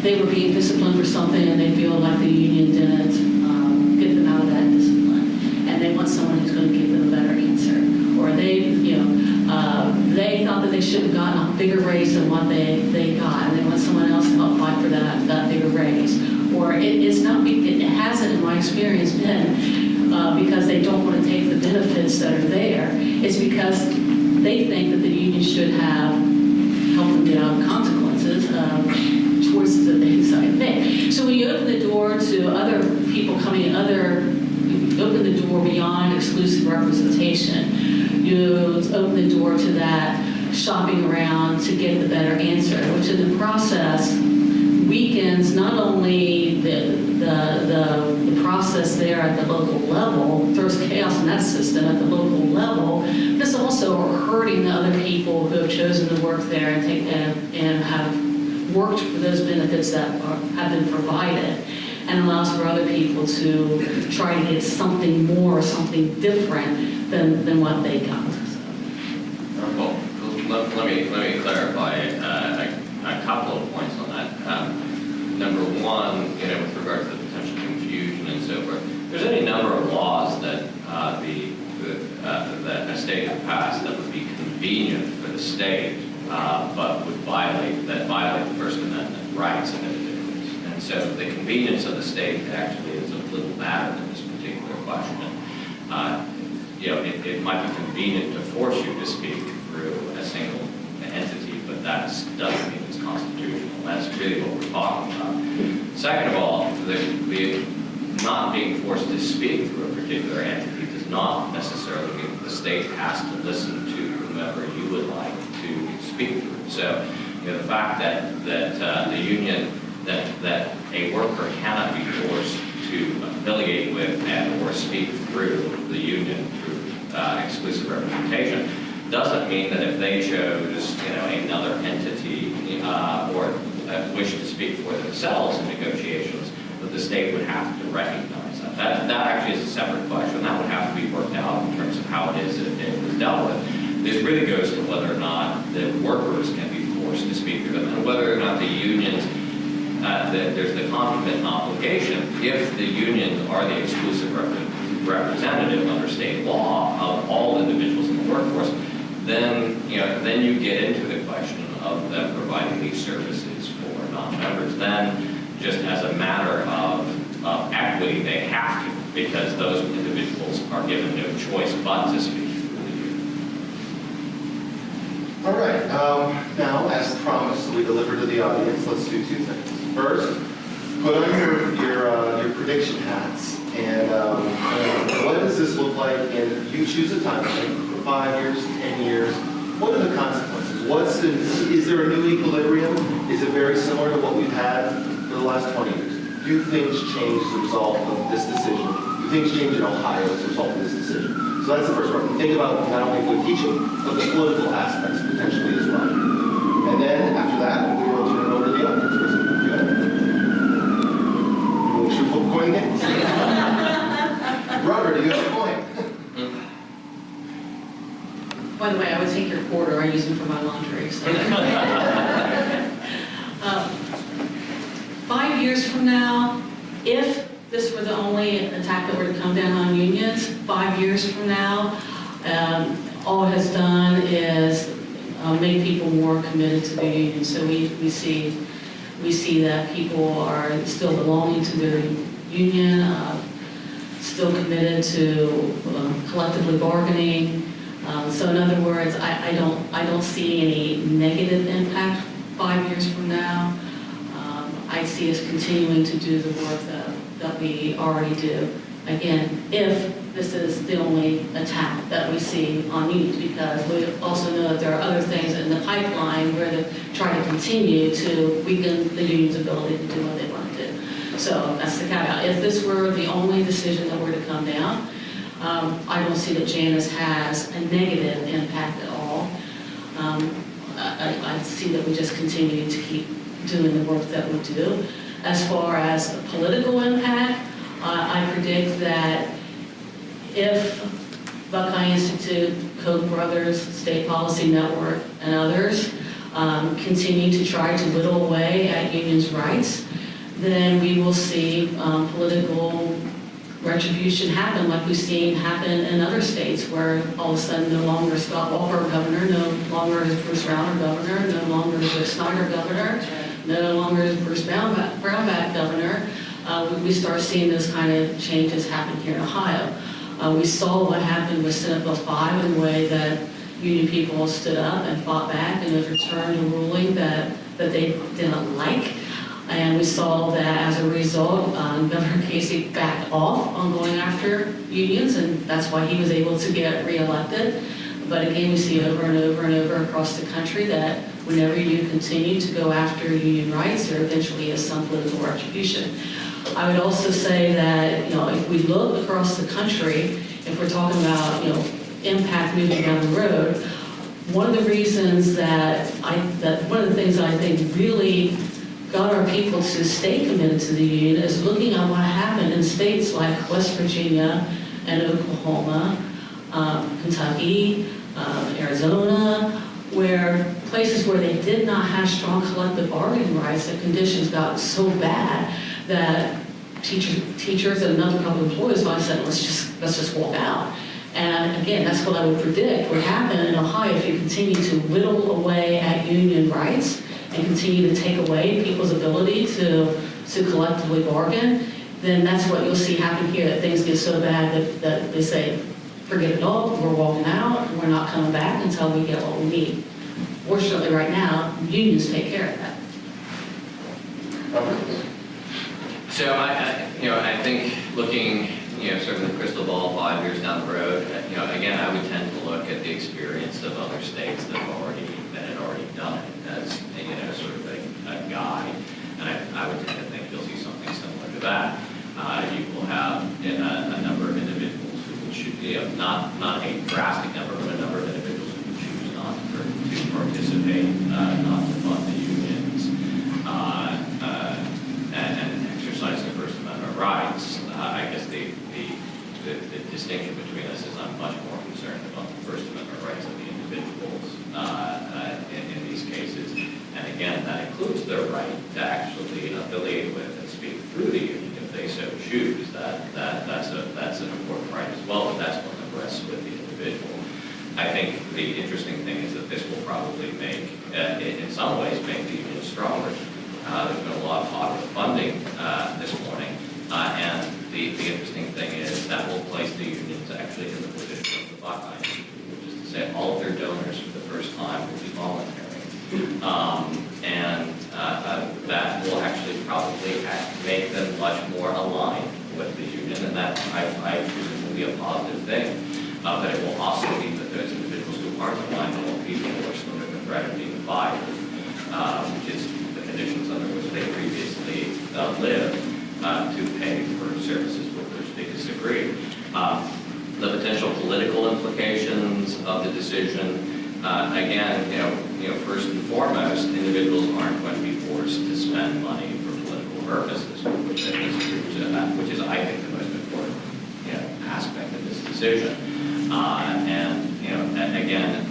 they were being disciplined for something and they feel like the union didn't get them out of that discipline. And they want someone who's going to give them a better answer. Or they thought that they should have gotten a bigger raise than what they got, and they want someone else to help fight for that bigger raise. Or it hasn't, in my experience, been because they don't want to take the benefits that are there. It's because they think that the union should have helped them get out of consequences of choices that they decide to make. So when you open the door to other people coming in, you open the door beyond exclusive representation. You open the door to that shopping around to get the better answer, which in the process weakens not only the process there at the local level, throws chaos in that system at the local level, but it's also hurting the other people who have chosen to work there and have worked for those benefits that have been provided, and allows for other people to try to get something more, something different than what they got. Well, let me clarify a couple of points on that. Number one, with regard to the potential confusion and so forth, there's any number of laws that that a state has passed that would be convenient for the state, but would violate the First Amendment rights of individuals. And so the convenience of the state actually is a little matter in this particular question. It might be convenient to force you to speak through a single entity, but that doesn't mean it's constitutional. That's really what we're talking about. Second of all, the not being forced to speak through a particular entity does not necessarily mean that the state has to listen to whomever you would like to speak through. So, the fact that the union, that a worker cannot be forced to affiliate with and or speak through the union through exclusive representation doesn't mean that if they chose, another entity or wish to speak for themselves in negotiations, that the state would have to recognize that. That actually is a separate question. That would have to be worked out in terms of how it is that it was dealt with. This really goes to whether or not the workers can be forced to speak through them, and whether or not the unions, there's the concomitant obligation, if the unions are the exclusive representative under state law of all individuals in the workforce, then you get into the question of them providing these services for non-members. Then, just as a matter of equity, they have to, because those individuals are given no choice but to speak through the union. All right, now, as promised, we deliver to the audience. Let's do two things. First, put on your prediction hats And what does this look like? And you choose a time frame for 5 years, 10 years. What are the consequences? Is there a new equilibrium? Is it very similar to what we've had for the last 20 years? Do things change as a result of this decision? Do things change in Ohio as a result of this decision? So that's the first part. Think about not only good teaching, but the political aspects potentially as well. And then after that, we will turn it over to the audience for some Q&A. Make sure flip coin games. Robert, do you have a point? By the way, I would take your quarter, I use them for my laundry, so. 5 years from now, if this were the only attack that were to come down on unions, 5 years from now, all it has done is make people more committed to the union. So we see that people are still belonging to their union, still committed to collectively bargaining. So in other words, I don't see any negative impact 5 years from now. I see us continuing to do the work that we already do. Again, if this is the only attack that we see on unions, because we also know that there are other things in the pipeline where they try to continue to weaken the union's ability to do what they want to do. So that's the caveat. If this were the only decision that were to come down, I don't see that Janus has a negative impact at all. I see that we just continue to keep doing the work that we do. As far as a political impact, I predict that if Buckeye Institute, Koch brothers, State Policy Network, and others continue to try to whittle away at unions' rights, then we will see political retribution happen like we've seen happen in other states where all of a sudden no longer is Scott Walker governor, no longer is Bruce Rauner governor, no longer is Rick Snyder governor, no longer is Bruce Brownback governor. We start seeing those kind of changes happen here in Ohio. We saw what happened with Senate Bill 5 in the way that union people stood up and fought back and overturned a ruling that they didn't like. And we saw that as a result, Governor Casey backed off on going after unions, and that's why he was able to get reelected. But again, we see over and over and over across the country that whenever you continue to go after union rights, there eventually is some political retribution. I would also say that, if we look across the country, if we're talking about, impact moving down the road, one of the reasons one of the things that I think really got our people to stay committed to the union is looking at what happened in states like West Virginia and Oklahoma, Kentucky, Arizona, places where they did not have strong collective bargaining rights, the conditions got so bad that teachers and another couple of employees finally said, let's just walk out. And again, that's what I would predict would happen in Ohio if you continue to whittle away at union rights and continue to take away people's ability to collectively bargain, then that's what you'll see happen here, that things get so bad that they say, forget it all, we're walking out, we're not coming back until we get what we need. Fortunately, right now, unions take care of that. So I think looking, sort of the crystal ball 5 years down the road, again, I would tend to look at the experience of other states that had already done it as, sort of a guide. And I would tend to think you'll see something similar to that. You will have a number of individuals who would choose, not a drastic number, but a number of individuals who would choose not to participate, not to fund the unions, and exercise their First Amendment rights. I guess the distinction between us is I'm much more concerned about the First Amendment rights of the individuals in these cases. And again, that includes their right to actually affiliate with and speak through the union if they so choose. That's an important right as well, but that's one that rests with the individual. I think the interesting thing is that this will probably make, in some ways, make the union stronger. There's been a lot of talk of funding this morning, and the interesting thing is that will place the unions actually in the position of the Buckeye, which is to say all of their donors for the first time will be voluntary. And that will actually probably make them much more aligned with the union, and that But it will also mean that those individuals who aren't aligned to all people are still under the threat of being fired, which is the conditions under which they previously lived, to pay for services with which they disagree. The potential political implications of the decision, again, first and foremost, individuals aren't going to be forced to spend money for political purposes, which is, I think, the most important, aspect of this decision. And again,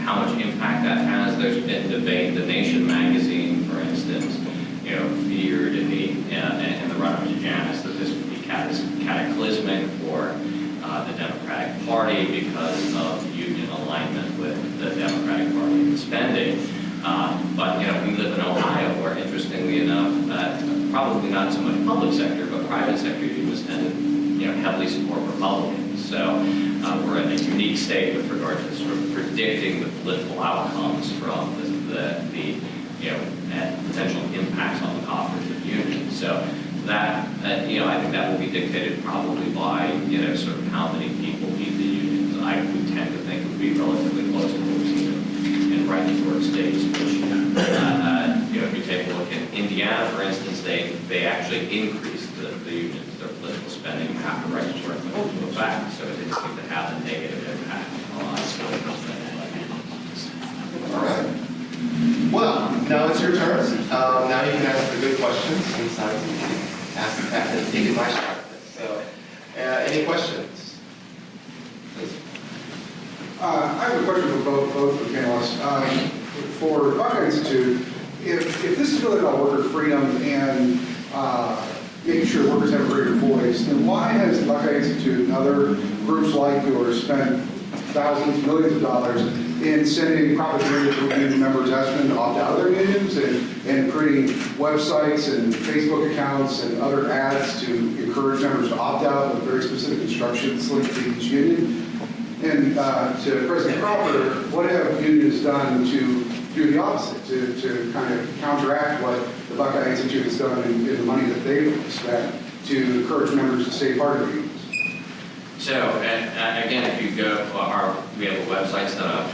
how much impact that has. There's been debate. The Nation magazine, for instance, feared in the run-up to Janus that this would be cataclysmic for the Democratic Party because of union alignment with the Democratic Party and spending. But we live in Ohio, where, interestingly enough, probably not so much public sector, but private sector unions tend to heavily support Republicans. So we're in a unique state with regard to sort of predicting the political outcomes from the and potential impacts on the coffers of unions. So that, I think that will be dictated probably by, sort of how many people leave the unions. I would tend to think it would be relatively close to what we've seen in right-to-work states, which, if you take a look at Indiana, for instance, they actually increased the unions, their political spending after right-to-work went into effect, so it didn't seem to have a negative impact on political spending. All right. Well, now it's your turn. Now you can ask the good questions since I have taken my shot at this. So, any questions? Please. I have a question for both of the panelists. For Buckeye Institute, if this is really about worker freedom and making sure workers have a greater voice, then why has the Buckeye Institute and other groups like yours spent thousands, millions of dollars in sending propaganda to union members asking them to opt out of their unions and creating websites and Facebook accounts and other ads to encourage members to opt out with very specific instructions linked to each union? And to President Cropper, what have unions done to do the opposite, to kind of counteract what the Buckeye Institute has done in the money that they've spent to encourage members to stay part of the unions? So, again, if you go, we have a website set up,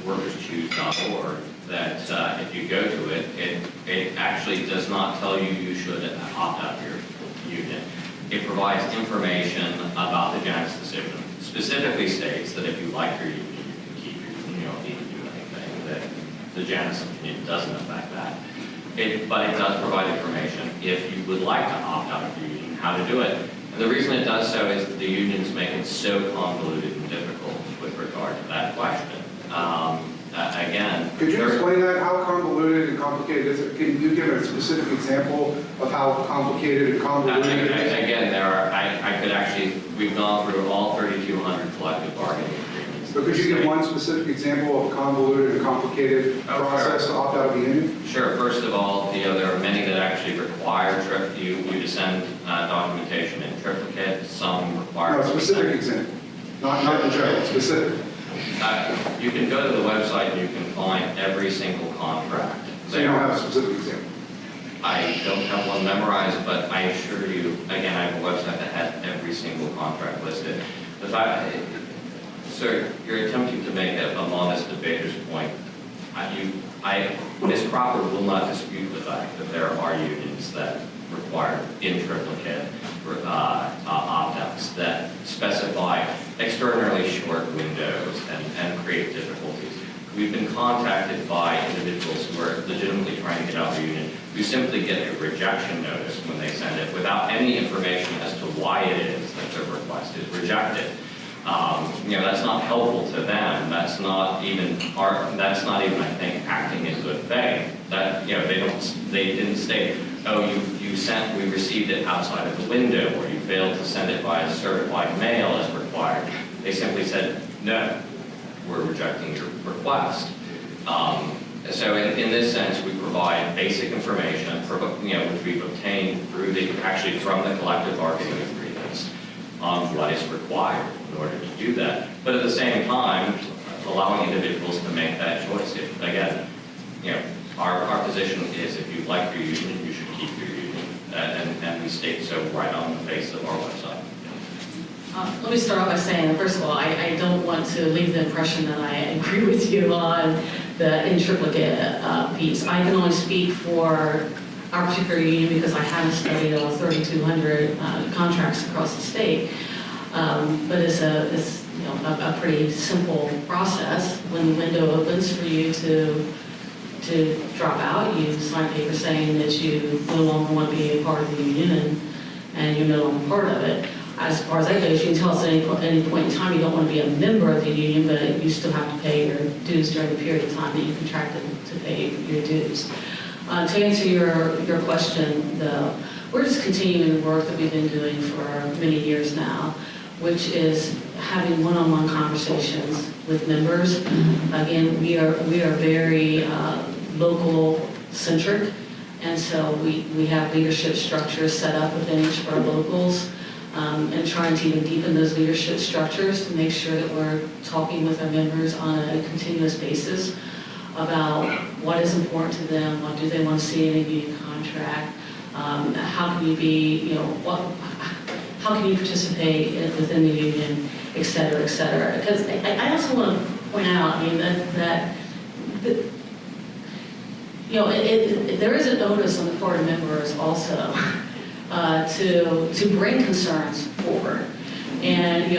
workerschoose.org, that if you go to it, it actually does not tell you you should opt out of your union. It provides information about the Janus decision. Specifically states that if you like your union, you can keep your union. You don't need to do anything. That the Janus opinion doesn't affect that. But it does provide information if you would like to opt out of your union, how to do it. And the reason it does so is that the unions make it so convoluted and difficult with regard to that question. Again, could you explain that? How convoluted and complicated is it? Can you give a specific example of how complicated and convoluted it is? Again, I could actually, we've gone through all 3,200 collective bargaining agreements. But could you give one specific example of a convoluted and complicated process to opt out of the union? Sure. First of all, there are many that actually require you to send documentation in triplicate. Some require. No, a specific example. Not in general, specific. You can go to the website and you can find every single contract. So you don't have a specific example? I don't have one memorized, but I assure you, again, I have a website that has every single contract listed. Sir, you're attempting to make a modest debater's point. Ms. Cropper will not dispute the fact that there are unions that require in triplicate opt-outs that specify extraordinarily short windows and create difficulties. We've been contacted by individuals who are legitimately trying to get out of the union who simply get a rejection notice when they send it without any information as to why it is that their request is rejected. That's not helpful to them. That's not even, I think, acting in good faith. That, they didn't state, oh, we received it outside of the window, or you failed to send it by certified mail as required. They simply said, no, we're rejecting your request. So in this sense, we provide basic information, which we've obtained from the collective bargaining agreements on what is required in order to do that. But at the same time, allowing individuals to make that choice. Again, our position is if you like your union, you should keep your union. And we state so right on the face of our website. Let me start off by saying, first of all, I don't want to leave the impression that I agree with you on the in triplicate piece. I can only speak for our particular union because I haven't studied all 3,200 contracts across the state. But it's a pretty simple process. When the window opens for you to drop out, you sign a paper saying that you no longer want to be a part of the union and you're no longer part of it. As far as that goes, you can tell us at any point in time you don't want to be a member of the union, but you still have to pay your dues during the period of time that you contracted to pay your dues. To answer your question, though, we're just continuing the work that we've been doing for many years now, which is having one-on-one conversations with members. Again, we are very local-centric, and so we have leadership structures set up within each of our locals, and trying to even deepen those leadership structures to make sure that we're talking with our members on a continuous basis about what is important to them, what do they want to see in a union contract, how can you be, how can you participate within the union, et cetera, et cetera. Because I also want to point out, there is an onus on the part of members also to bring concerns forward. And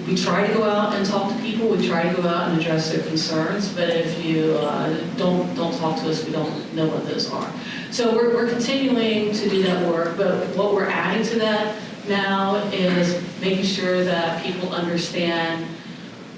we try to go out and talk to people. We try to go out and address their concerns. But if you don't talk to us, we don't know what those are. So we're continuing to do that work. But what we're adding to that now is making sure that people understand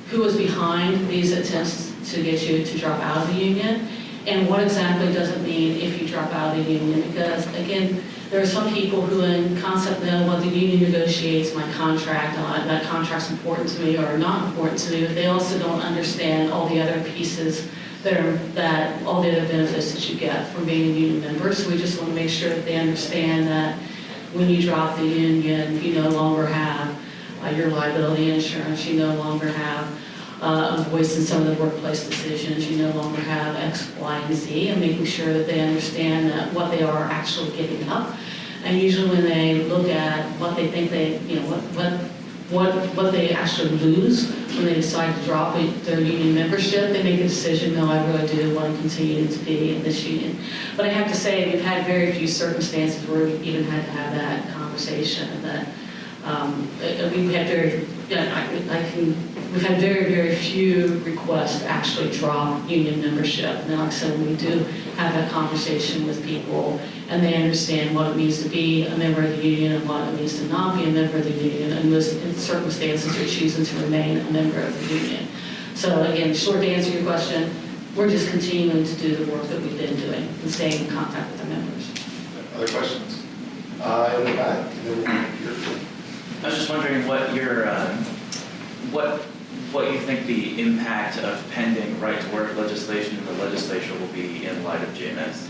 who is behind these attempts to get you to drop out of the union, and what exactly does it mean if you drop out of the union. Because again, there are some people who in concept know what the union negotiates my contract on, that contract's important to me or not important to me, but they also don't understand all the other pieces that all the other benefits that you get from being a union member. So we just want to make sure that they understand that when you drop the union, you no longer have your liability insurance, you no longer have a voice in some of the workplace decisions, you no longer have X, Y, and Z, and making sure that they understand that what they are actually giving up. And usually when they look at what they think what they actually lose when they decide to drop their union membership, they make a decision, no, I really do want to continue to be in this union. But I have to say, we've had very few circumstances where we even had to have that conversation. That we've had very, very few requests to actually drop union membership. And like I said, when we do have that conversation with people and they understand what it means to be a member of the union and what it means to not be a member of the union, and most in circumstances are choosing to remain a member of the union. So again, short to answer your question, we're just continuing to do the work that we've been doing and staying in contact with our members. Other questions? In the back, and then here. I was just wondering what your what you think the impact of pending right-to-work legislation in the legislature will be in light of Janus.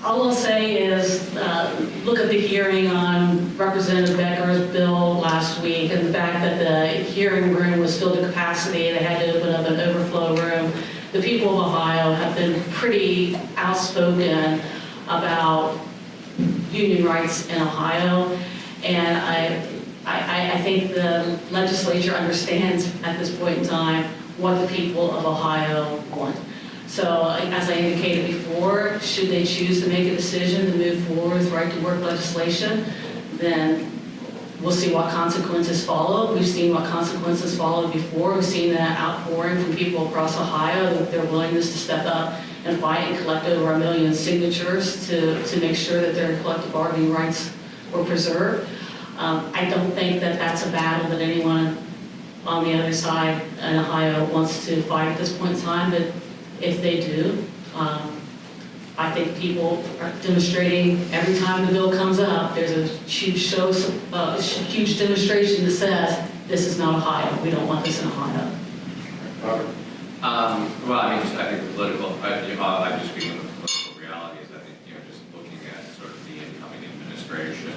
All I'll say is look at the hearing on Representative Becker's bill last week and the fact that the hearing room was filled to capacity. They had to open up an overflow room. The people of Ohio have been pretty outspoken about union rights in Ohio, and I think the legislature understands at this point in time what the people of Ohio want. So as I indicated before, should they choose to make a decision to move forward with right-to-work legislation, then we'll see what consequences follow. We've seen what consequences followed before. We've seen that outpouring from people across Ohio, their willingness to step up and fight and collect over 1 million signatures to make sure that their collective bargaining rights were preserved. I don't think that that's a battle that anyone on the other side in Ohio wants to fight at this point in time, but if they do, I think people are demonstrating every time the bill comes up. There's a huge huge demonstration that says, this is not Ohio. We don't want this in Ohio. Robert? Well, I think the political, I'm just speaking of the political realities. I think, just looking at sort of the incoming administration,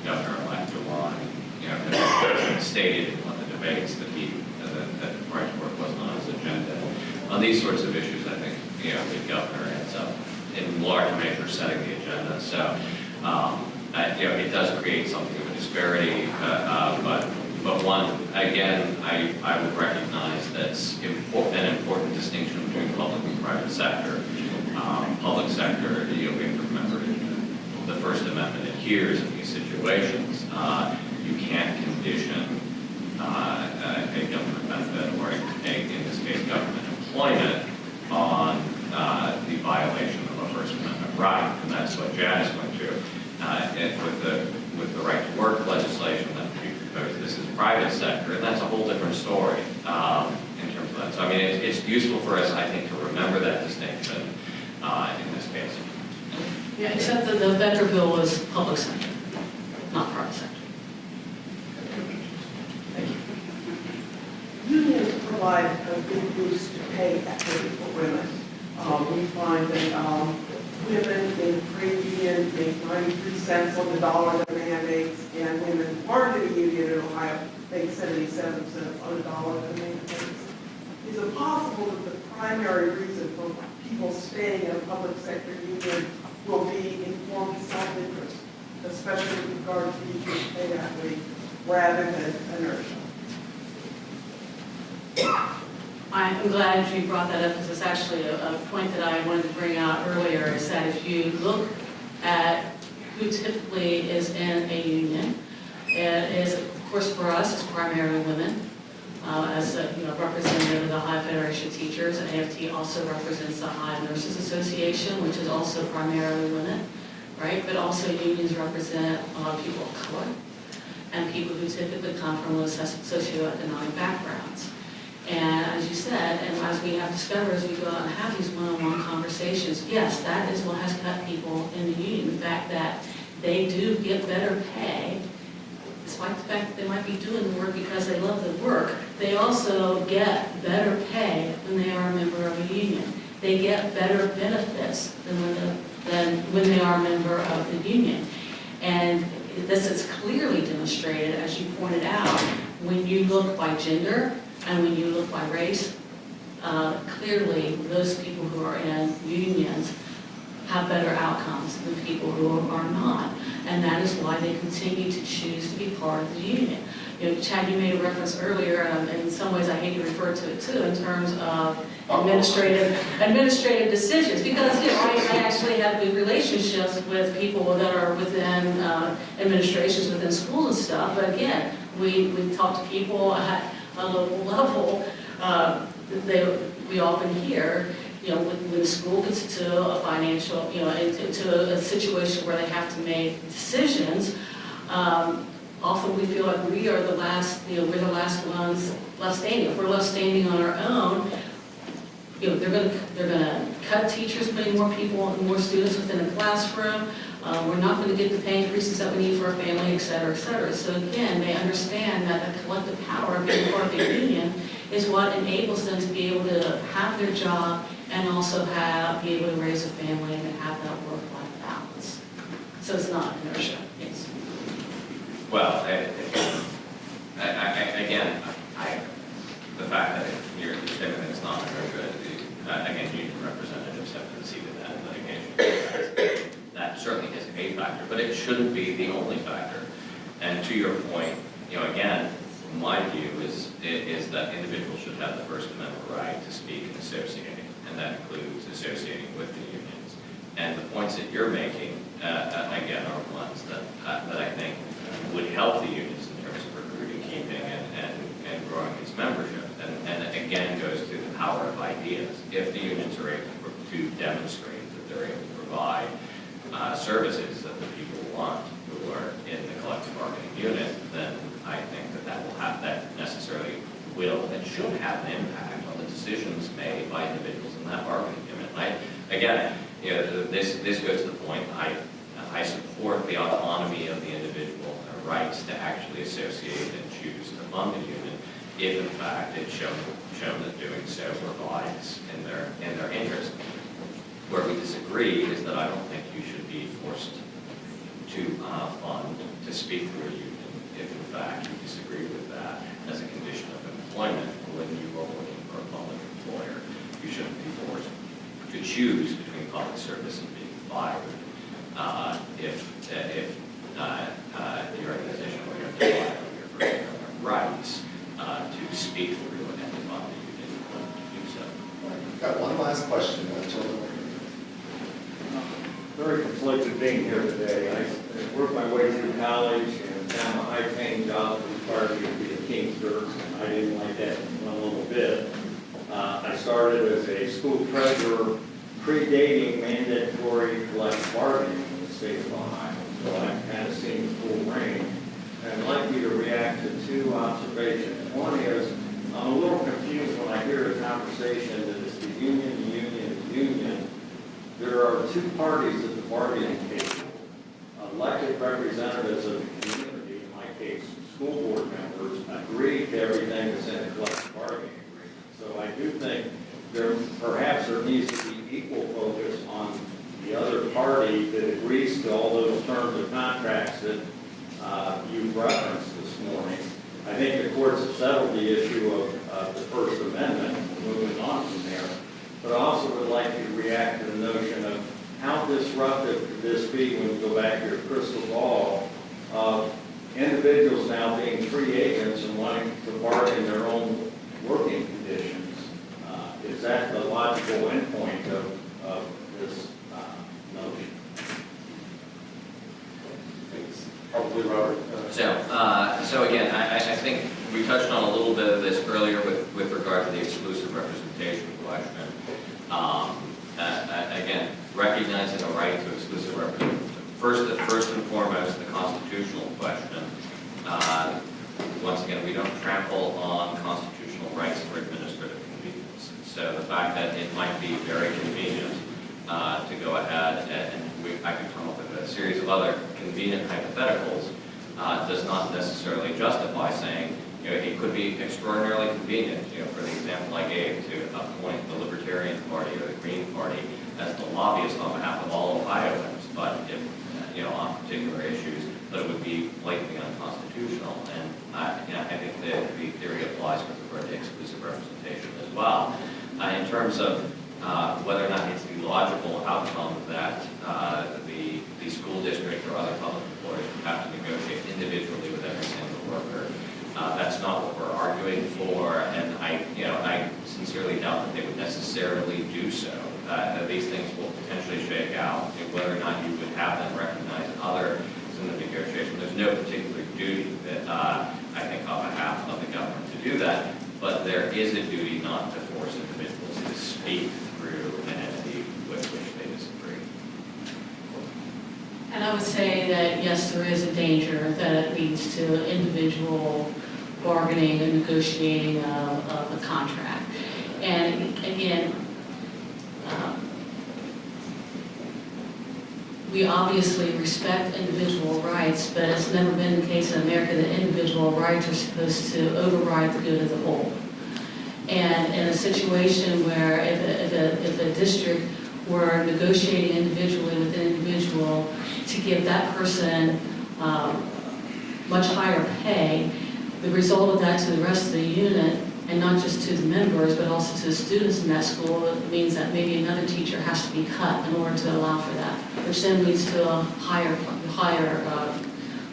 Governor-elect DeWine, has stated in one of the debates that that right to work wasn't on his agenda. On these sorts of issues, I think, the governor ends up in large sergeant major setting the agenda. So, it does create something of a disparity, but one, again, I would recognize that's an important distinction between public and private sector. Public sector, we have to remember the First Amendment adheres in these situations. You can't condition a government benefit or, in this case, government employment on the violation of a First Amendment right, and that's what Janus went to. With the right to work legislation that we proposed, this is private sector, and that's a whole different story in terms of that. So I mean, it's useful for us, I think, to remember that distinction in this case. Yeah, except that the Vetter bill was public sector, not private sector. Thank you. Unions provide a big boost to pay equity for women. We find that women in trade union make 93 cents on the dollar that a man makes, and women who aren't in a union in Ohio make 77 cents on the dollar that a man makes. Is it possible that the primary reason for people staying in a public sector union will be informed self-interest, especially with regard to teachers' pay equity, rather than inertia? I'm glad you brought that up because it's actually a point that I wanted to bring out earlier, is that if you look at who typically is in a union, it is, of course, for us, it's primarily women. As a representative of the Ohio Federation of Teachers, and AFT also represents the Ohio Nurses Association, which is also primarily women, right? But also unions represent a lot of people of color and people who typically come from low socioeconomic backgrounds. And as you said, and as we have discovered as we go out and have these one-on-one conversations, yes, that is what has kept people in the union. The fact that they do get better pay, despite the fact that they might be doing the work because they love the work, they also get better pay when they are a member of a union. They get better benefits than when they are a member of the union. And this is clearly demonstrated, as you pointed out, when you look by gender and when you look by race. Clearly, those people who are in unions have better outcomes than people who are not. And that is why they continue to choose to be part of the union. Chad, you made a reference earlier, and in some ways I hate to refer to it too, in terms of administrative decisions, because I actually have good relationships with people that are within administrations within schools and stuff, but again, we talk to people at a local level. We often hear, when the school gets to a financial, into a situation where they have to make decisions, often we feel like we are the last, we're the last ones left standing. If we're left standing on our own, they're gonna cut teachers, putting more people, more students within the classroom. We're not going to get the pay increases that we need for our family, et cetera, et cetera. So again, they understand that the collective power of being part of the union is what enables them to be able to have their job and also be able to raise a family and have that work-life balance. So it's not inertia. Yes. Well, the fact that you're saying that it's not inertia, again, union representatives have conceded that in litigation. That certainly is a factor, but it shouldn't be the only factor. And to your point, again, my view is that individuals should have the First Amendment right to speak and associate, and that includes associating with the unions. And the points that you're making, again, are ones that I think would help the unions in terms of recruiting, keeping, and growing its membership. And again, goes to the power of ideas. If the unions are able to demonstrate that they're able to provide services that the people want who are in the collective bargaining unit, then I think that necessarily will and should have an impact on the decisions made by individuals in that bargaining unit. Again, this goes to the point, I support the autonomy of the individual and their rights to actually associate and choose to fund the union if in fact it's shown that doing so provides in their interest. Where we disagree is that I don't think you should be forced to fund to speak through a union if in fact you disagree with that as a condition of employment when you are working for a public employer. You shouldn't be forced to choose between public service and being fired if you're in a position where you have to rely on your First Amendment rights to speak through and defund the union to do so. Got one last question, gentlemen. Very conflicted being here today. I worked my way through college and found a high-paying job that required me to be a teamster, and I didn't like that one little bit. I started as a school treasurer predating mandatory collective bargaining in the state of Ohio, so I've kind of seen the full range. And I'd like you to react to two observations. One is, I'm a little confused when I hear a conversation that it's the union, the union, the union. There are two parties at the bargaining table, elected representatives of the community, in my case, school board members, agree to everything that's in the collective bargaining agreement. So I do think perhaps there needs to be equal focus on the other party that agrees to all those terms of contracts that you've referenced this morning. I think the courts have settled the issue of the First Amendment, moving on from there. But I also would like you to react to the notion of how disruptive could this be when you go back to your crystal ball of individuals now being free agents and wanting to bargain their own working conditions. Is that the logical endpoint of this notion? Probably Robert. So again, I think we touched on a little bit of this earlier with regard to the exclusive representation question. Again, recognizing a right to exclusive representation. First and foremost, the constitutional question. Once again, we don't trample on constitutional rights for administrative convenience. So the fact that it might be very convenient to go ahead and I could come up with a series of other convenient hypotheticals does not necessarily justify saying, it could be extraordinarily convenient, for the example I gave, to appoint the Libertarian Party or the Green Party as the lobbyist on behalf of all Ohioans, but if, on particular issues, but it would be blatantly unconstitutional. And, I think that the theory applies with regard to exclusive representation as well. In terms of whether or not it's the logical outcome that the school district or other public employers would have to negotiate individually with every single worker. That's not what we're arguing for, and I sincerely doubt that they would necessarily do so. These things will potentially shake out. Whether or not you would have them recognize others in the negotiation, there's no particular duty that I think on behalf of the government to do that, but there is a duty not to force individuals to speak through an entity with which they disagree. And I would say that, yes, there is a danger that it leads to individual bargaining and negotiating of a contract. And again, we obviously respect individual rights, but it's never been the case in America that individual rights are supposed to override the good of the whole. And in a situation where if a district were negotiating individually with an individual to give that person much higher pay, the result of that to the rest of the unit, and not just to the members, but also to the students in that school, it means that maybe another teacher has to be cut in order to allow for that, which then leads to a higher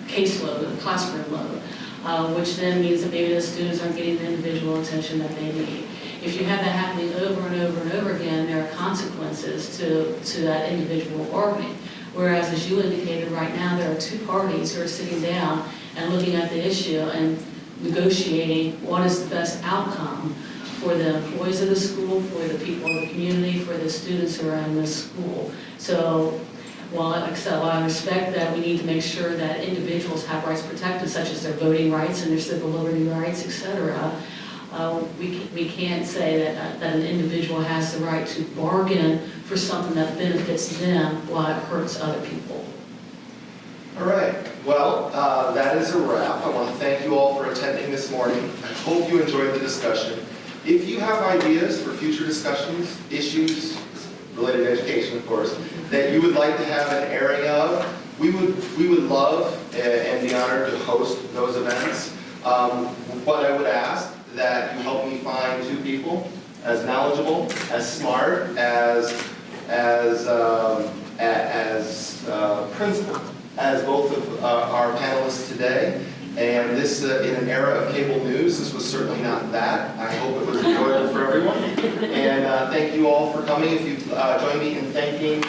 caseload, a classroom load, which then means that maybe the students aren't getting the individual attention that they need. If you have that happening over and over and over again, there are consequences to that individual bargaining. Whereas, as you indicated right now, there are two parties who are sitting down and looking at the issue and negotiating what is the best outcome for the employees of the school, for the people of the community, for the students who are in this school. So while I respect that we need to make sure that individuals have rights protected, such as their voting rights and their civil liberty rights, etc., we can't say that an individual has the right to bargain for something that benefits them while it hurts other people. All right. Well, that is a wrap. I want to thank you all for attending this morning. I hope you enjoyed the discussion. If you have ideas for future discussions, issues related to education, of course, that you would like to have an airing of, we would love and be honored to host those events. But I would ask that you help me find two people as knowledgeable, as smart, as as principled as both of our panelists today. And this, in an era of cable news, this was certainly not that. I hope it was enjoyable for everyone. And thank you all for coming. If you join me in thanking